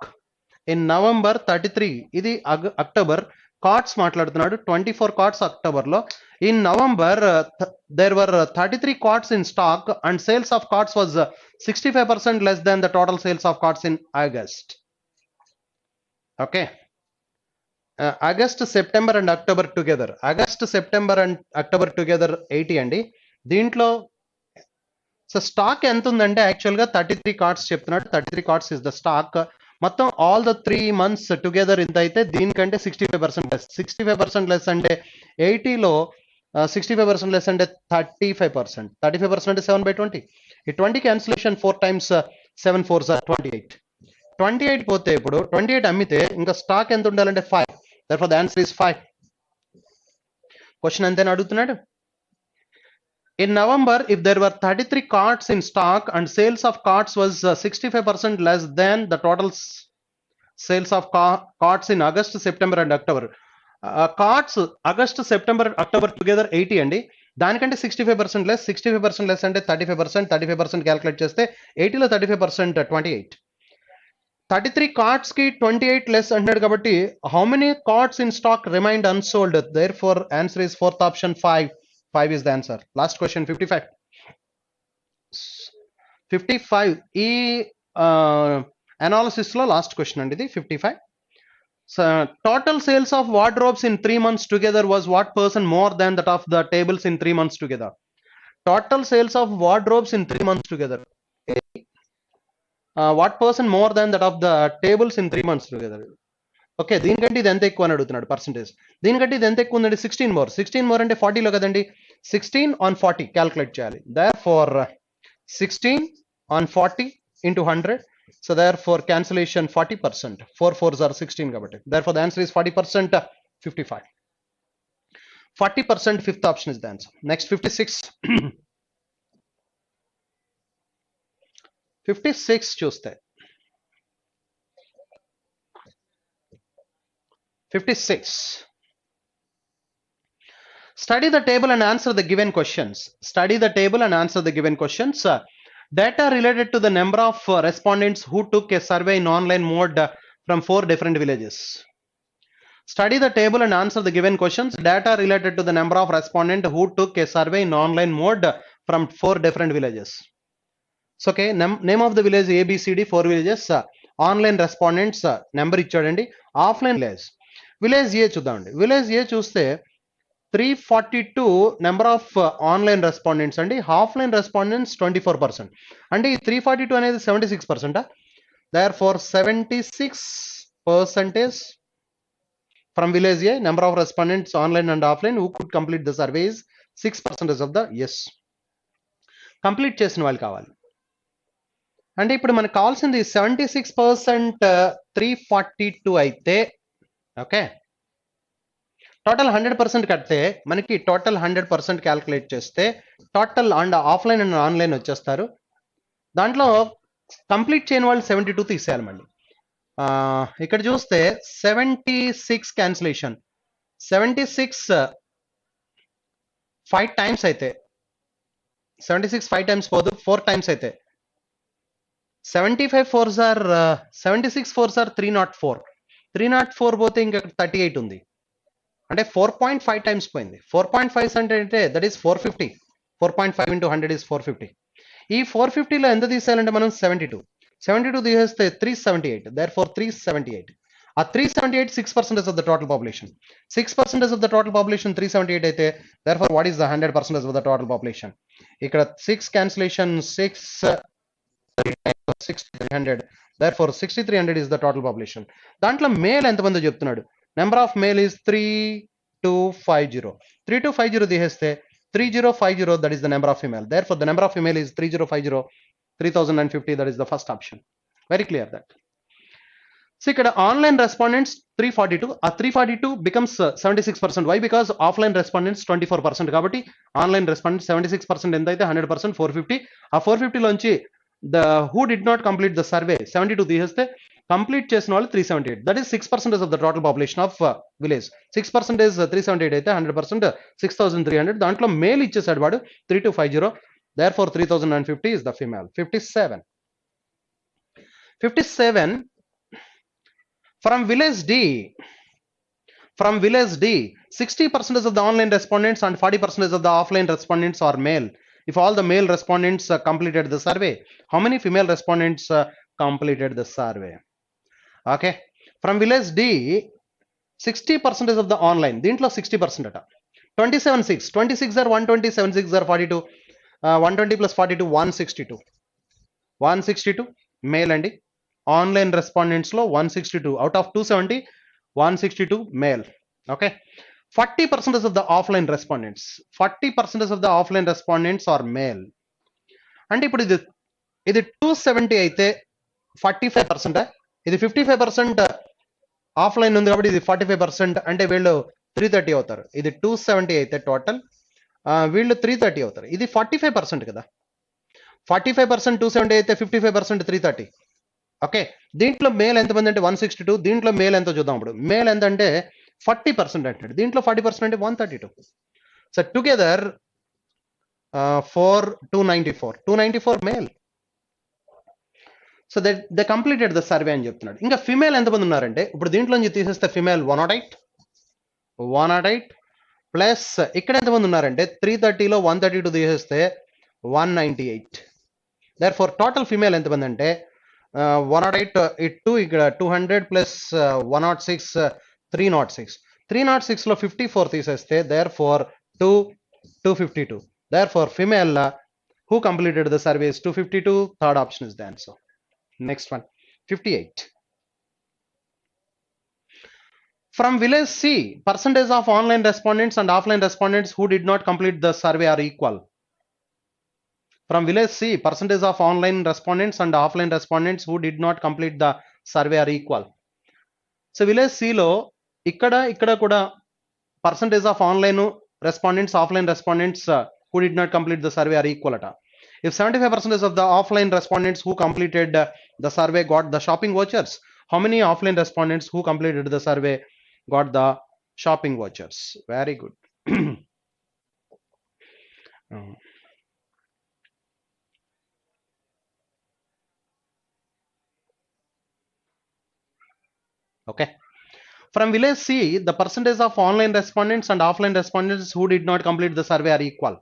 in November 33, ఇది October carts మాట్లాడుతున్నాడు, 24 carts October లో. In November there were 33 carts in stock and sales of carts was 65% less than the total sales of carts in August. Okay. August, September and October together. August, September and October together 80 అండి. దీంట్లో so stock ఎంత ఉందంటే యాక్చువల్గా 33 cards చెప్తున్నాడు. 33 cards is the stock. మొత్తం all the 3 months together ఇంత అయితే దీనికంటే 65% లెస్. 65% లెస్ అంటే 80లో 65% లెస్ అంటే 35%. 35% అంటే 7/20. ఈ 20 క్యాన్సిలేషన్ 4 times 7 4s are 28. 28 పోతే ఇప్పుడు 28 అమ్మితే ఇంకా స్టాక్ ఎంత ఉండాలంటే 5. Therefore the answer is 5. Question అంతేనా అడుగుతున్నాడు. In November, if there were 33 carts in stock and sales of carts was 65% less than the total sales of carts in August, September and October. Carts August, September, October together 80 అండి. దానికంటే 65% less. 65% less అంటే 35%. 35% calculate చేస్తే 80లో 35% 28. 33 carts కి 28 less అంటాడు కాబట్టి how many carts in stock remained unsold? Therefore answer is fourth option 5. 5 is the answer. Last question. 55. 55 ఈ analysis లో last question అండి ఇది 55. So total sales of wardrobes in 3 months together was what person more than that of the tables in 3 months together? Total sales of wardrobes in 3 months together. What person more than that of the tables in 3 months together? Okay, దీనికంటే ఇది ఎంత ఎక్కువ అని అడుగుతున్నాడు percentage. దీనికంటే ఇది ఎంత ఎక్కువ ఉందండి? 16 more. 16 more అంటే 40లో కదండి. 16 on 40 క్యాల్కులేట్ చేయాలి. Therefore 16 on 40 into 100. So therefore cancellation 40%. 4 4s are 16 కాబట్టి. Therefore the answer is 40%. 55. 40%, fifth option is the answer. Next, 56. 56 చూస్తే 56. Study the table and answer the given questions. Study the table and answer the given questions. Data related to the number of respondents who took a survey in online mode from 4 different villages. Study the table and answer the given questions. Data related to the number of respondents who took a survey in online mode from 4 different villages. So, okay, name of the village ABCD, 4 villages. Online respondents number ఇచ్చాడండి. Offline village A చూద్దామండి. village A చూస్తే 342 number of online respondents అండి. offline respondents 24%. అంటే ఈ 342 అనేది 76%. Therefore 76% from village A, number of respondents online and offline who could complete the survey is 6% of the yes. Complete చేసిన వాళ్ళు కావాలి. అంటే ఇప్పుడు మనకు కావాల్సింది 76% 342 అయితే ఓకే, టోటల్ 100% కడితే మనకి టోటల్ 100% క్యాల్కులేట్ చేస్తే total and offline and online వచ్చేస్తారు. దాంట్లో కంప్లీట్ చేయని వాళ్ళు 72 తీసేయాలి. మళ్ళీ ఇక్కడ చూస్తే 76 క్యాన్సిలేషన్, 76 5 టైమ్స్ అయితే 76 5 టైమ్స్ పోదు, 4 టైమ్స్ అయితే 75 4s are 76 4s are 304. 304 పోతే ఇంకా 38 ఉంది, అంటే 4.5 టైమ్స్ పోయింది. 4.5 అంటే దట్ ఈస్ 450. 4.5 into 100 is 450. ఈ 450లో ఎంత తీసేయాలంటే మనం 72 తీసేస్తే 378. therefore 378. ఆ 378 6% of the total population. 6% of the total population 378 అయితే therefore what is the 100% of the total population? ఇక్కడ 6 cancellation 6300. therefore 6300 is the total population. దాంట్లో మేల్ ఎంతమంది చెప్తున్నాడు? Number of male is 3250. 3250 తీసేస్తే 3050, that is the number of female. therefore the number of female is 3050, 3050, that is the first option. Very clear that. So ఇక్కడ online respondents 342, ఆ 342 becomes 76%. why? because offline respondents 24%. కాబట్టి online respondents 76% ఎంత అయితే 100% 450. ఆ 450 లోంచి the who did not complete the survey 72 తీసేస్తే complete చేసిన వాళ్ళు 378. that is 6% of the total population of village. 6% is 378 అయితే 100% 6300. దాంట్లో మేల్ ఇచ్చేసాడు వాడు 3250. therefore 3050 is the female. 57 from village D. From village D, 60% of the online respondents and 40% of the offline respondents are male. If all the male respondents completed the survey, how many female respondents completed the survey? Okay, from village D, 60% of the online. దీంట్లో 60% అట. 27 6. 26 are 120, 76 are 42. 120 plus 42 162. 162 male అండి. Online respondents లో 162 out of 270, 162 male. okay, 40% of the offline respondents. 40% of the offline respondents are male. అంటే ఇప్పుడు ఇది 270 అయితే 45%, ఇది 55% offline ఉంది కాబట్టి ఇది 45%, అంటే వీళ్ళు 330 అవుతారు. ఇది 270 అయితే టోటల్, వీళ్ళు 330 అవుతారు. ఇది 45% కదా. 45% 270 అయితే 55% 330. ఓకే, దీంట్లో మేల్ ఎంతమంది అంటే 162. దీంట్లో మేల్ ఎంతో చూద్దాం. ఇప్పుడు మేల్ ఎంత అంటే 40% అంటాడు. దీంట్లో 40% అంటే 132. So together 294 male. So they completed the survey అని చెప్తున్నాడు. ఇంకా ఫిమేల్ ఎంతమంది ఉన్నారంటే ఇప్పుడు దీంట్లో నుంచి తీసేస్తే ఫిమేల్ 108 ప్లస్ ఇక్కడ ఎంతమంది ఉన్నారంటే 330లో 132 తీసేస్తే 198. దేర్ఫోర్ టోటల్ ఫిమేల్ ఎంతమంది అంటే 108 ఇటు ఇక్కడ 200 ప్లస్ 106 306. 306లో 54 తీసేస్తే therefore 252. therefore female who completed the survey is 252. third option is the answer. Next one, 58. From village C, percentage of online respondents and offline respondents who did not complete the survey are equal. From village C, percentage of online respondents and offline respondents who did not complete the survey are equal. So village C లో ఇక్కడ కూడా percentage of online respondents, offline respondents who did not complete the survey are equal at. If 75% of the offline respondents who completed the survey got the shopping vouchers, how many offline respondents who completed the survey got the shopping vouchers? Very good. Okay. From village C, the percentage of online respondents and offline respondents who did not complete the survey are equal.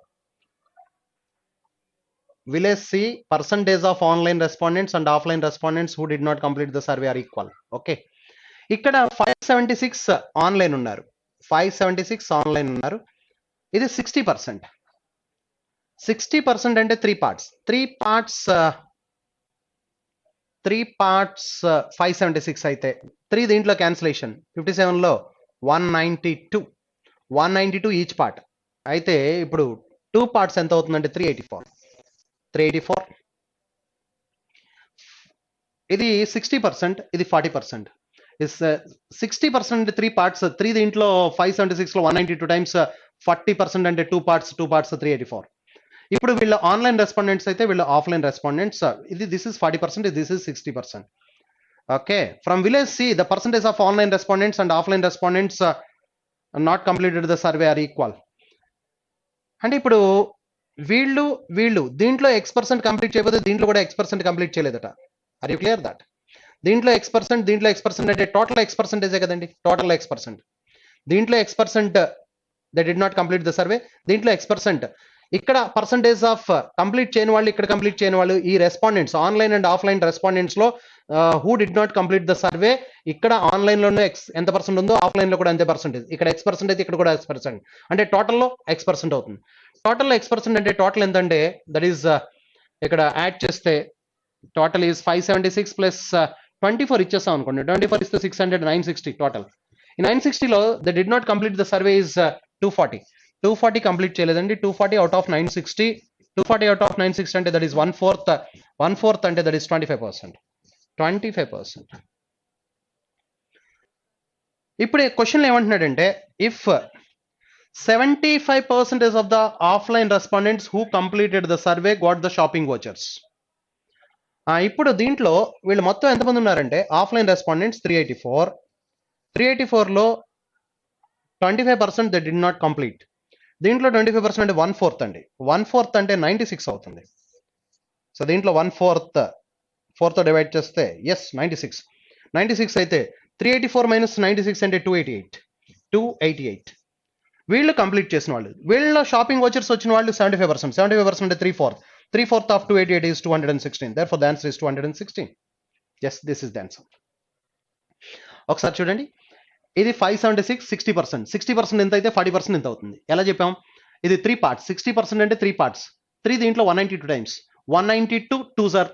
Village C, percentage of online respondents and offline respondents who did not complete the survey are equal. Okay. ఇక్కడ 576 online ఉన్నారు, 576 online ఉన్నారు. ఇది 60%. 60% అంటే 3 parts. 576 అయితే 3 దీంట్లో cancellation, 57లో 192 each part అయితే ఇప్పుడు 2 parts ఎంత అవుతుందంటే 384. ఇది 60%, ఇది 40%. 60% అంటే 3 parts, 3 దీంట్లో 576లో 192 టైమ్స్ 40% అంటే 2 parts 384. ఇప్పుడు వీళ్ళ ఆన్లైన్ రెస్పాండెంట్స్ అయితే వీళ్ళ ఆఫ్లైన్ రెస్పాండెంట్స్, ఇది this is 40%, this is 60%. Okay. From village c, the percentage of online respondents and offline respondents not completed the survey are equal. అంటే ఇప్పుడు వీళ్ళు దీంట్లో X% కంప్లీట్ చేయకపోతే దీంట్లో కూడా X% కంప్లీట్ చేయలేదట. Are you clear that? దీంట్లో X%, దీంట్లో X% అంటే టోటల్ X% కదండి, టోటల్ X%. దీంట్లో X% they did not complete the survey, దీంట్లో X%. ఇక్కడ పర్సంటేజ్ ఆఫ్ కంప్లీట్ చేయని వాళ్ళు, ఇక్కడ కంప్లీట్ చేయని వాళ్ళు, ఈ respondents online and offline respondents లో who did not complete the survey, ఇక్కడ ఆన్లైన్ లోనే ఎంత పర్సెంట్ ఉందో ఆఫ్లైన్ లో కూడా అంతే పర్సెంటేజ్. ఇక్కడ X% అయితే ఇక్కడ కూడా X%, అంటే టోటల్లో X% అవుతుంది. టోటల్ X% అంటే టోటల్ ఎంతంటే దట్ ఈస్ ఇక్కడ యాడ్ చేస్తే టోటల్ ఈజ్ 576 ప్లస్ 24 ఇచ్చేస్తాం అనుకోండి. 24 ఇస్తే 600, 960 టోటల్. ఈ 960లో they did not complete the survey is 240 complete చేయలేదండి. 240 అవుట్ ఆఫ్ 960, 240 అవుట్ ఆఫ్ 960 అంటే దట్ ఈస్ 1/4 అంటే దట్ ఈస్ 25%. ఇప్పుడు క్వశ్చన్ ఏమంటున్నాడంటే, if 75% of the offline respondents who completed the survey got the shopping vouchers. ఇప్పుడు దీంట్లో వీళ్ళు మొత్తం ఎంతమంది ఉన్నారంటే ఆఫ్లైన్ రెస్పాండెంట్స్ 384లో 25% దే డిడ్ నాట్ కంప్లీట్. దీంట్లో 25% అంటే 1/4 అండి. 1/4 అంటే 96 అవుతుంది. సో దీంట్లో 1/4 4తో డివైడ్ చేస్తే ఎస్ 96 అయితే 384 మైనస్ 96 అంటే 288. వీళ్ళు కంప్లీట్ చేసిన వాళ్ళు, వీళ్ళ షాపింగ్ వోచర్స్ వచ్చిన వాళ్ళు 75% అంటే 3/4 of 288 is 216. Therefore the answer is 216. Yes, this is the answer. ఒకసారి చూడండి, ఇది 576 60% ఎంత అయితే 40% ఎంత అవుతుంది. ఎలా చెప్పాం? ఇది 3 parts, 60% అంటే 3 parts, 3 దీంట్లో 192 టైమ్స్ 192 2s are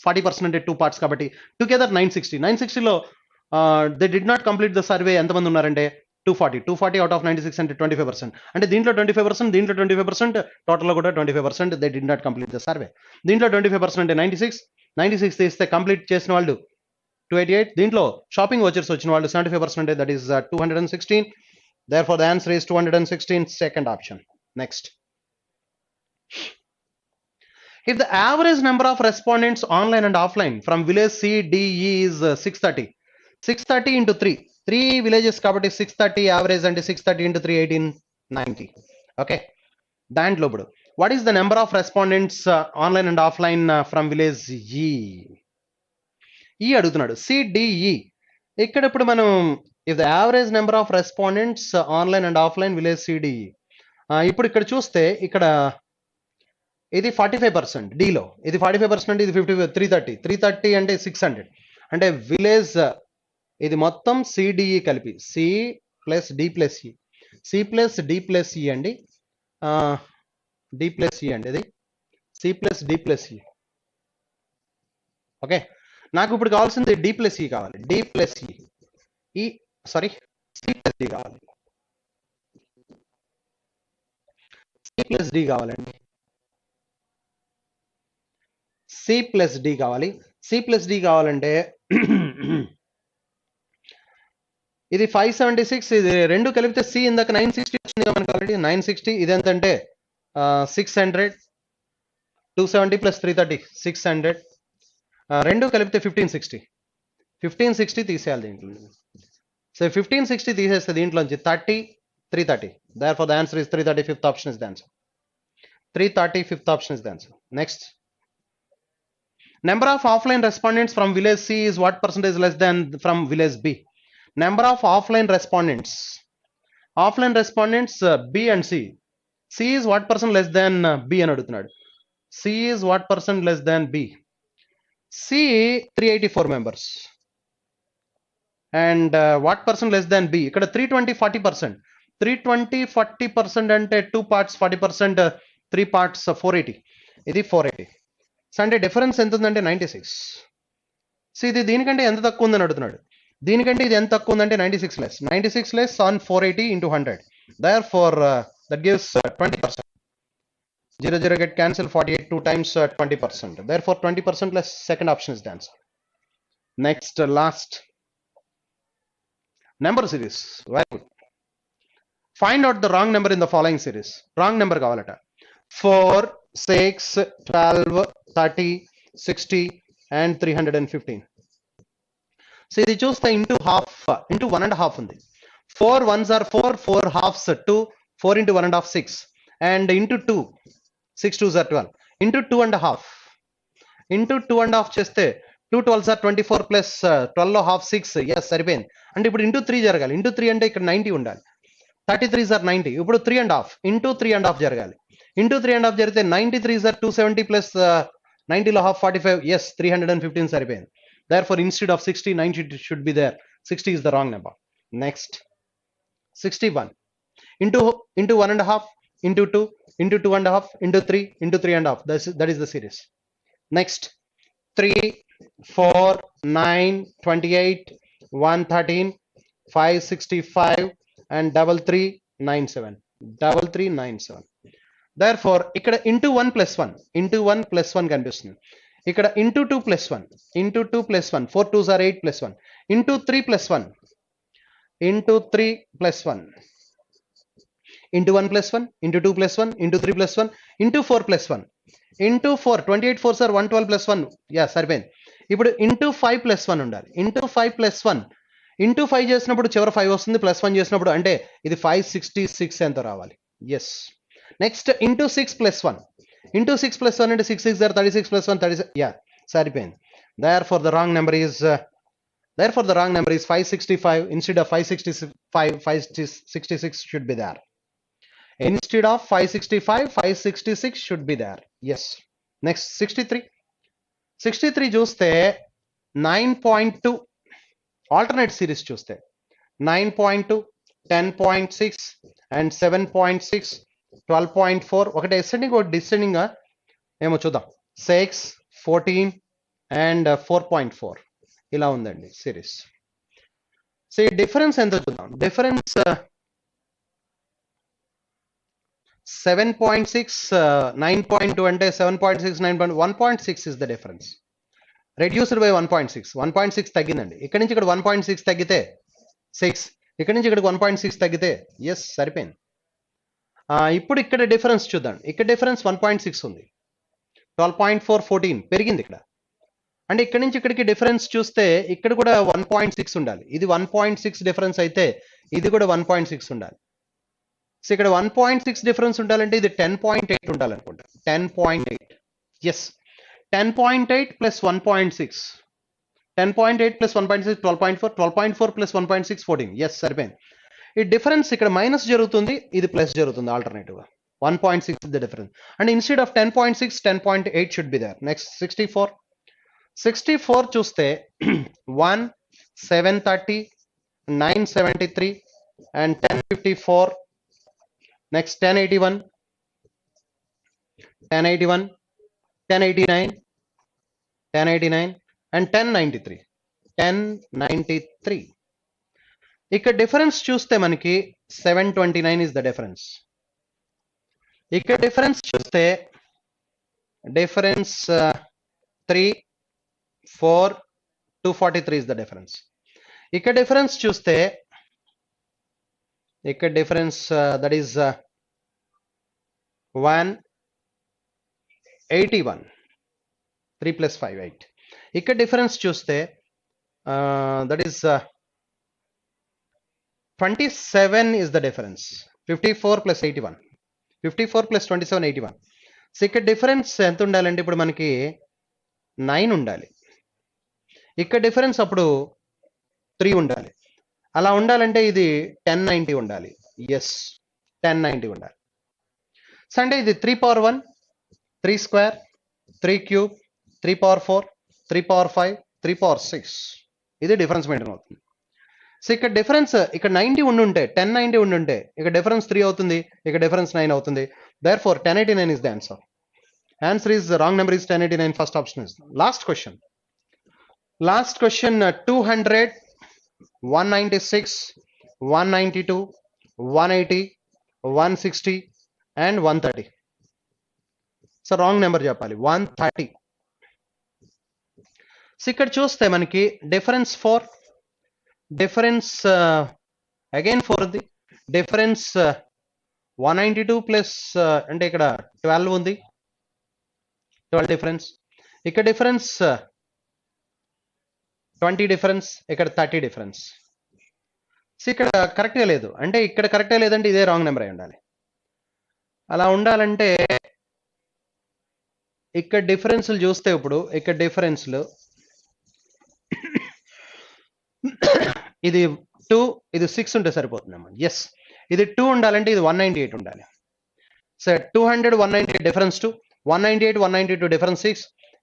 40% అంటే 2 parts కాబట్టి టుగెదర్ 960లో they did not complete the survey ఎంతమంది ఉన్నారంటే 240 అవుట్ ఆఫ్ 96 అంటే 25%. అంటే దీంట్లో 25%, దీంట్లో 25%, టోటల్లో కూడా 25% they did not complete the survey. దీంట్లో 25% అంటే 96 తీస్తే కంప్లీట్ చేసిన వాళ్ళు 288. దీంట్లో షాపింగ్ వోచర్స్ వచ్చిన వాళ్ళు 75% అంటే that is 216. Therefore the answer is 216, second option. Next. If the average number of respondents online and offline from village C, D, E is 630 into 3 villages కాబట్టి 630 average అంటే 630 into 3 1890. Okay. దాంట్లో ఇప్పుడు what is the number of respondents online and offline from village E అడుగుతున్నాడు. CDE ఇక్కడ ఇప్పుడు మనం if the average number of respondents online and offline village CDE, ఇప్పుడు ఇక్కడ చూస్తే ఇక్కడ ఇది 45% డీలో, ఇది 45% అంటే ఇది 330 అంటే 600 అంటే విలేజ్ ఇది మొత్తం CDE కలిపి C plus D plus E, C plus D plus E అండి, D ప్లస్ E అండి, ఇది C plus D plus E. Okay, నాకు ఇప్పుడు కావాల్సింది D ప్లస్ E కావాలి, D plus E sorry C plus D కావాలి, C ప్లస్ D కావాలండి, C plus D కావాలి. C ప్లస్ D కావాలంటే ఇది 576, ఇది రెండు కలిపితే సి ఇందాక 960 వచ్చింది మనకి ఆల్రెడీ 960. ఇది ఎంత అంటే 600, 270 ప్లస్ 330 600, రెండు కలిపితే 1560 తీసేయాలి దీంట్లో. సో 1560 తీసేస్తే దీంట్లోంచి 30 330. Therefore the answer is 330. Fifth option is the answer. 330 fifth option is the answer. Next, number of offline respondents from village C is what percentage less than from village B? Number of offline respondents B and C. C is what percent less than B అని అడుగుతున్నాడు. C is what percent less than B? C 384 members. And what percent less than B? ఇక్కడ 320 40%. 320 40% అంటే 2 parts 40%, 3 parts 480. ఇది 480. So అంటే difference ఎంత ఉందంటే 96. So ఇది దీనికంటే ఎంత తక్కువ ఉందని అడుగుతున్నాడు. దీనికంటే ఇది ఎంత తక్కువ ఉందంటే 96 less on 480 into 100. Therefore that gives 20%. 0 get cancelled. 48 2 times 20%. Therefore 20% less. Second option is the answer. Next, last, number series. Very good. Find out the wrong number in the following series. Wrong number kavalata. 4 6 12 30 60 and 315. So ఇది చూస్తే into half into 1.5 ఉంది. 4 ones are 4, 4 halves 2, 4 into 1.5 6, and into 2 6 2s are 12, into 2.5 into 2.5 చేస్తే 2 12s are 24 plus 12 half 6. yes సరిపోయింది. అంటే ఇప్పుడు into 3 జరగాలి. Into 3 అంటే ఇక్కడ 90 ఉండాలి. 33s are 90. ఇప్పుడు 3.5 into 3.5 జరగాలి. ఇంటూ 3.5 జరిగితే 93s are 270 plus 90లో half 45. yes 315 సరిపోయింది. Therefore instead of 60 90 should be there. 60 is the wrong number. Next, 61 into 1.5 into 2 into 2.5 into 3 into 3.5. that is the series. Next, 3 4 9 28 113 565 and 3397. Therefore ఇక్కడ into 1 plus 1 కనిపిస్తుంది. ఇక్కడ into 2 plus 1 4 2s are 8 plus 1 into 3 plus 1 into 3 plus 1 into 1 plus 1 into 2 plus 1 into 3 plus 1 into 4 plus 1 into 4 28 4s are 112 plus 1. సరిపోయింది. ఇప్పుడు into 5 plus 1 ఉండాలి. into 5 plus 1 into 5 చేసినప్పుడు చివరి 5 వస్తుంది, plus 1 చేసినప్పుడు అంటే ఇది 566 ఎంత రావాలి. Yes. Next into 6 plus 1 into 6 plus 1 into 6 6 are 36 plus 1 36. సరిపోయింది. Therefore the wrong number is 565. Instead of 565 566 should be there. Instead of 565 566 should be there. Yes. Next, 63 చూస్తే 9.2 alternate series చూస్తే 9.2 10.6 and 7.6 12.4 ఒకటి ascending ఒకటి descending ఏమో చూద్దాం. 6 14 and 4.4 ఇలా ఉందండి series. So ఈ డిఫరెన్స్ ఎంత చూద్దాం. డిఫరెన్స్ 7.6 9.2 అంటే 7.6 9.1.6 is the difference. Reduced by 1.6. 1.6 తగ్గిందండి. ఇక్కడ నుంచి ఇక్కడ 1.6 తగ్గితే 6, ఇక్కడ నుంచి ఇక్కడ 1.6 తగ్గితే ఎస్ సరిపోయింది. ఇప్పుడు ఇక్కడ డిఫరెన్స్ చూద్దాం. ఇక్కడ డిఫరెన్స్ 1.6 ఉంది. 12.4 14 పెరిగింది ఇక్కడ. అంటే ఇక్కడ నుంచి ఇక్కడికి డిఫరెన్స్ చూస్తే ఇక్కడ కూడా 1.6 ఉండాలి. ఇది 1.6 డిఫరెన్స్ అయితే ఇది కూడా 1.6 ఉండాలి. సో ఇక్కడ 1.6 డిఫరెన్స్ ఉండాలంటే ఇది 10.8 ఉండాలనుకుంటా. 10.8. Yes 10.8 plus 1.6 10.8 plus 1.6 12.4 12.4 plus 1.6 14. Yes సరిపోయింది. ఈ డిఫరెన్స్ ఇక్కడ మైనస్ జరుగుతుంది, ఇది ప్లస్ జరుగుతుంది ఆల్టర్నేటివ్ గా. 1.6 is the difference. And instead of 10.6 10.8 should be there. Next, 64 చూస్తే 1 730 973 and 1054. Next, 1081 1089 and 1093. ఇక్కడ డిఫరెన్స్ చూస్తే మనకి 729 is the difference. ఇక్కడ డిఫరెన్స్ చూస్తే డిఫరెన్స్ 3 4 243 is the difference. ఇక్కడ డిఫరెన్స్ చూస్తే ఇక్కడ డిఫరెన్స్ దట్ ఈస్ 181. 3 plus 5 8. ఇక్కడ డిఫరెన్స్ చూస్తే that is 27 is the difference. 54 plus 81. 54 plus 27 81. So ఇక్కడ డిఫరెన్స్ ఎంత ఉండాలంటే ఇప్పుడు మనకి 9 ఉండాలి. ఇక్కడ డిఫరెన్స్ అప్పుడు 3 ఉండాలి. అలా ఉండాలంటే ఇది 1090 ఉండాలి. ఎస్ 1090 ఉండాలి. సో అంటే ఇది 3 power 1, 3 square, 3 cube, 3 power 4, 3 power 5, 3 power 6. ఇది డిఫరెన్స్ మెయింటైన్ అవుతుంది. సో ఇక్కడ డిఫరెన్స్ ఇక్కడ 90 ఉండుంటే 1090 ఉండుంటే ఇక్కడ డిఫరెన్స్ 3 అవుతుంది, ఇక్కడ డిఫరెన్స్ 9 అవుతుంది. Therefore 1089 is the answer. Answer is the wrong number is 1089. First option is. Last question 200, 196, 192, 180, 160 and 130. So wrong number చెప్పాలి 130. సో ఇక్కడ చూస్తే మనకి డిఫరెన్స్ 4, డిఫరెన్స్ అగైన్ 4 ఉంది, డిఫరెన్స్ 192 ప్లస్ అంటే ఇక్కడ 12 ఉంది, 12 డిఫరెన్స్, ఇక్కడ డిఫరెన్స్ 20 డిఫరెన్స్, ఇక్కడ 30 డిఫరెన్స్. సో ఇక్కడ కరెక్ట్గా లేదు అంటే ఇక్కడ కరెక్ట్గా లేదంటే ఇదే రాంగ్ నెంబర్ అయి ఉండాలి. అలా ఉండాలంటే ఇక్కడ డిఫరెన్స్లు చూస్తే ఇప్పుడు ఇక్కడ డిఫరెన్స్లు ఇది 2, ఇది 6 ఉంటే సరిపోతుందమ్మా. ఎస్ ఇది 2 ఉండాలంటే ఇది 198 ఉండాలి. సో 200, 198 డిఫరెన్స్ 2, 198, 192 డిఫరెన్స్ 6,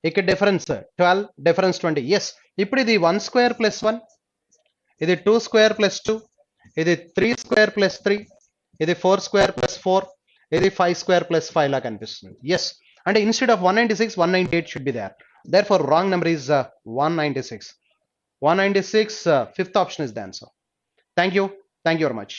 ఇక్కడ డిఫరెన్స్ 12, డిఫరెన్స్ 20. ఎస్ ఇప్పుడు ఇది 1 స్క్వేర్ ప్లస్ 1, ఇది 2 స్క్వేర్ ప్లస్ 2, ఇది 3 స్క్వేర్ ప్లస్ 3, ఇది 4 స్క్వేర్ ప్లస్ 4, ఇది 5 స్క్వేర్ ప్లస్ 5 లా కనిపిస్తుంది. ఎస్ అంటే instead of 196, 198 should be there. Therefore wrong number is 196. 196, fifth option is the answer. Thank you very much.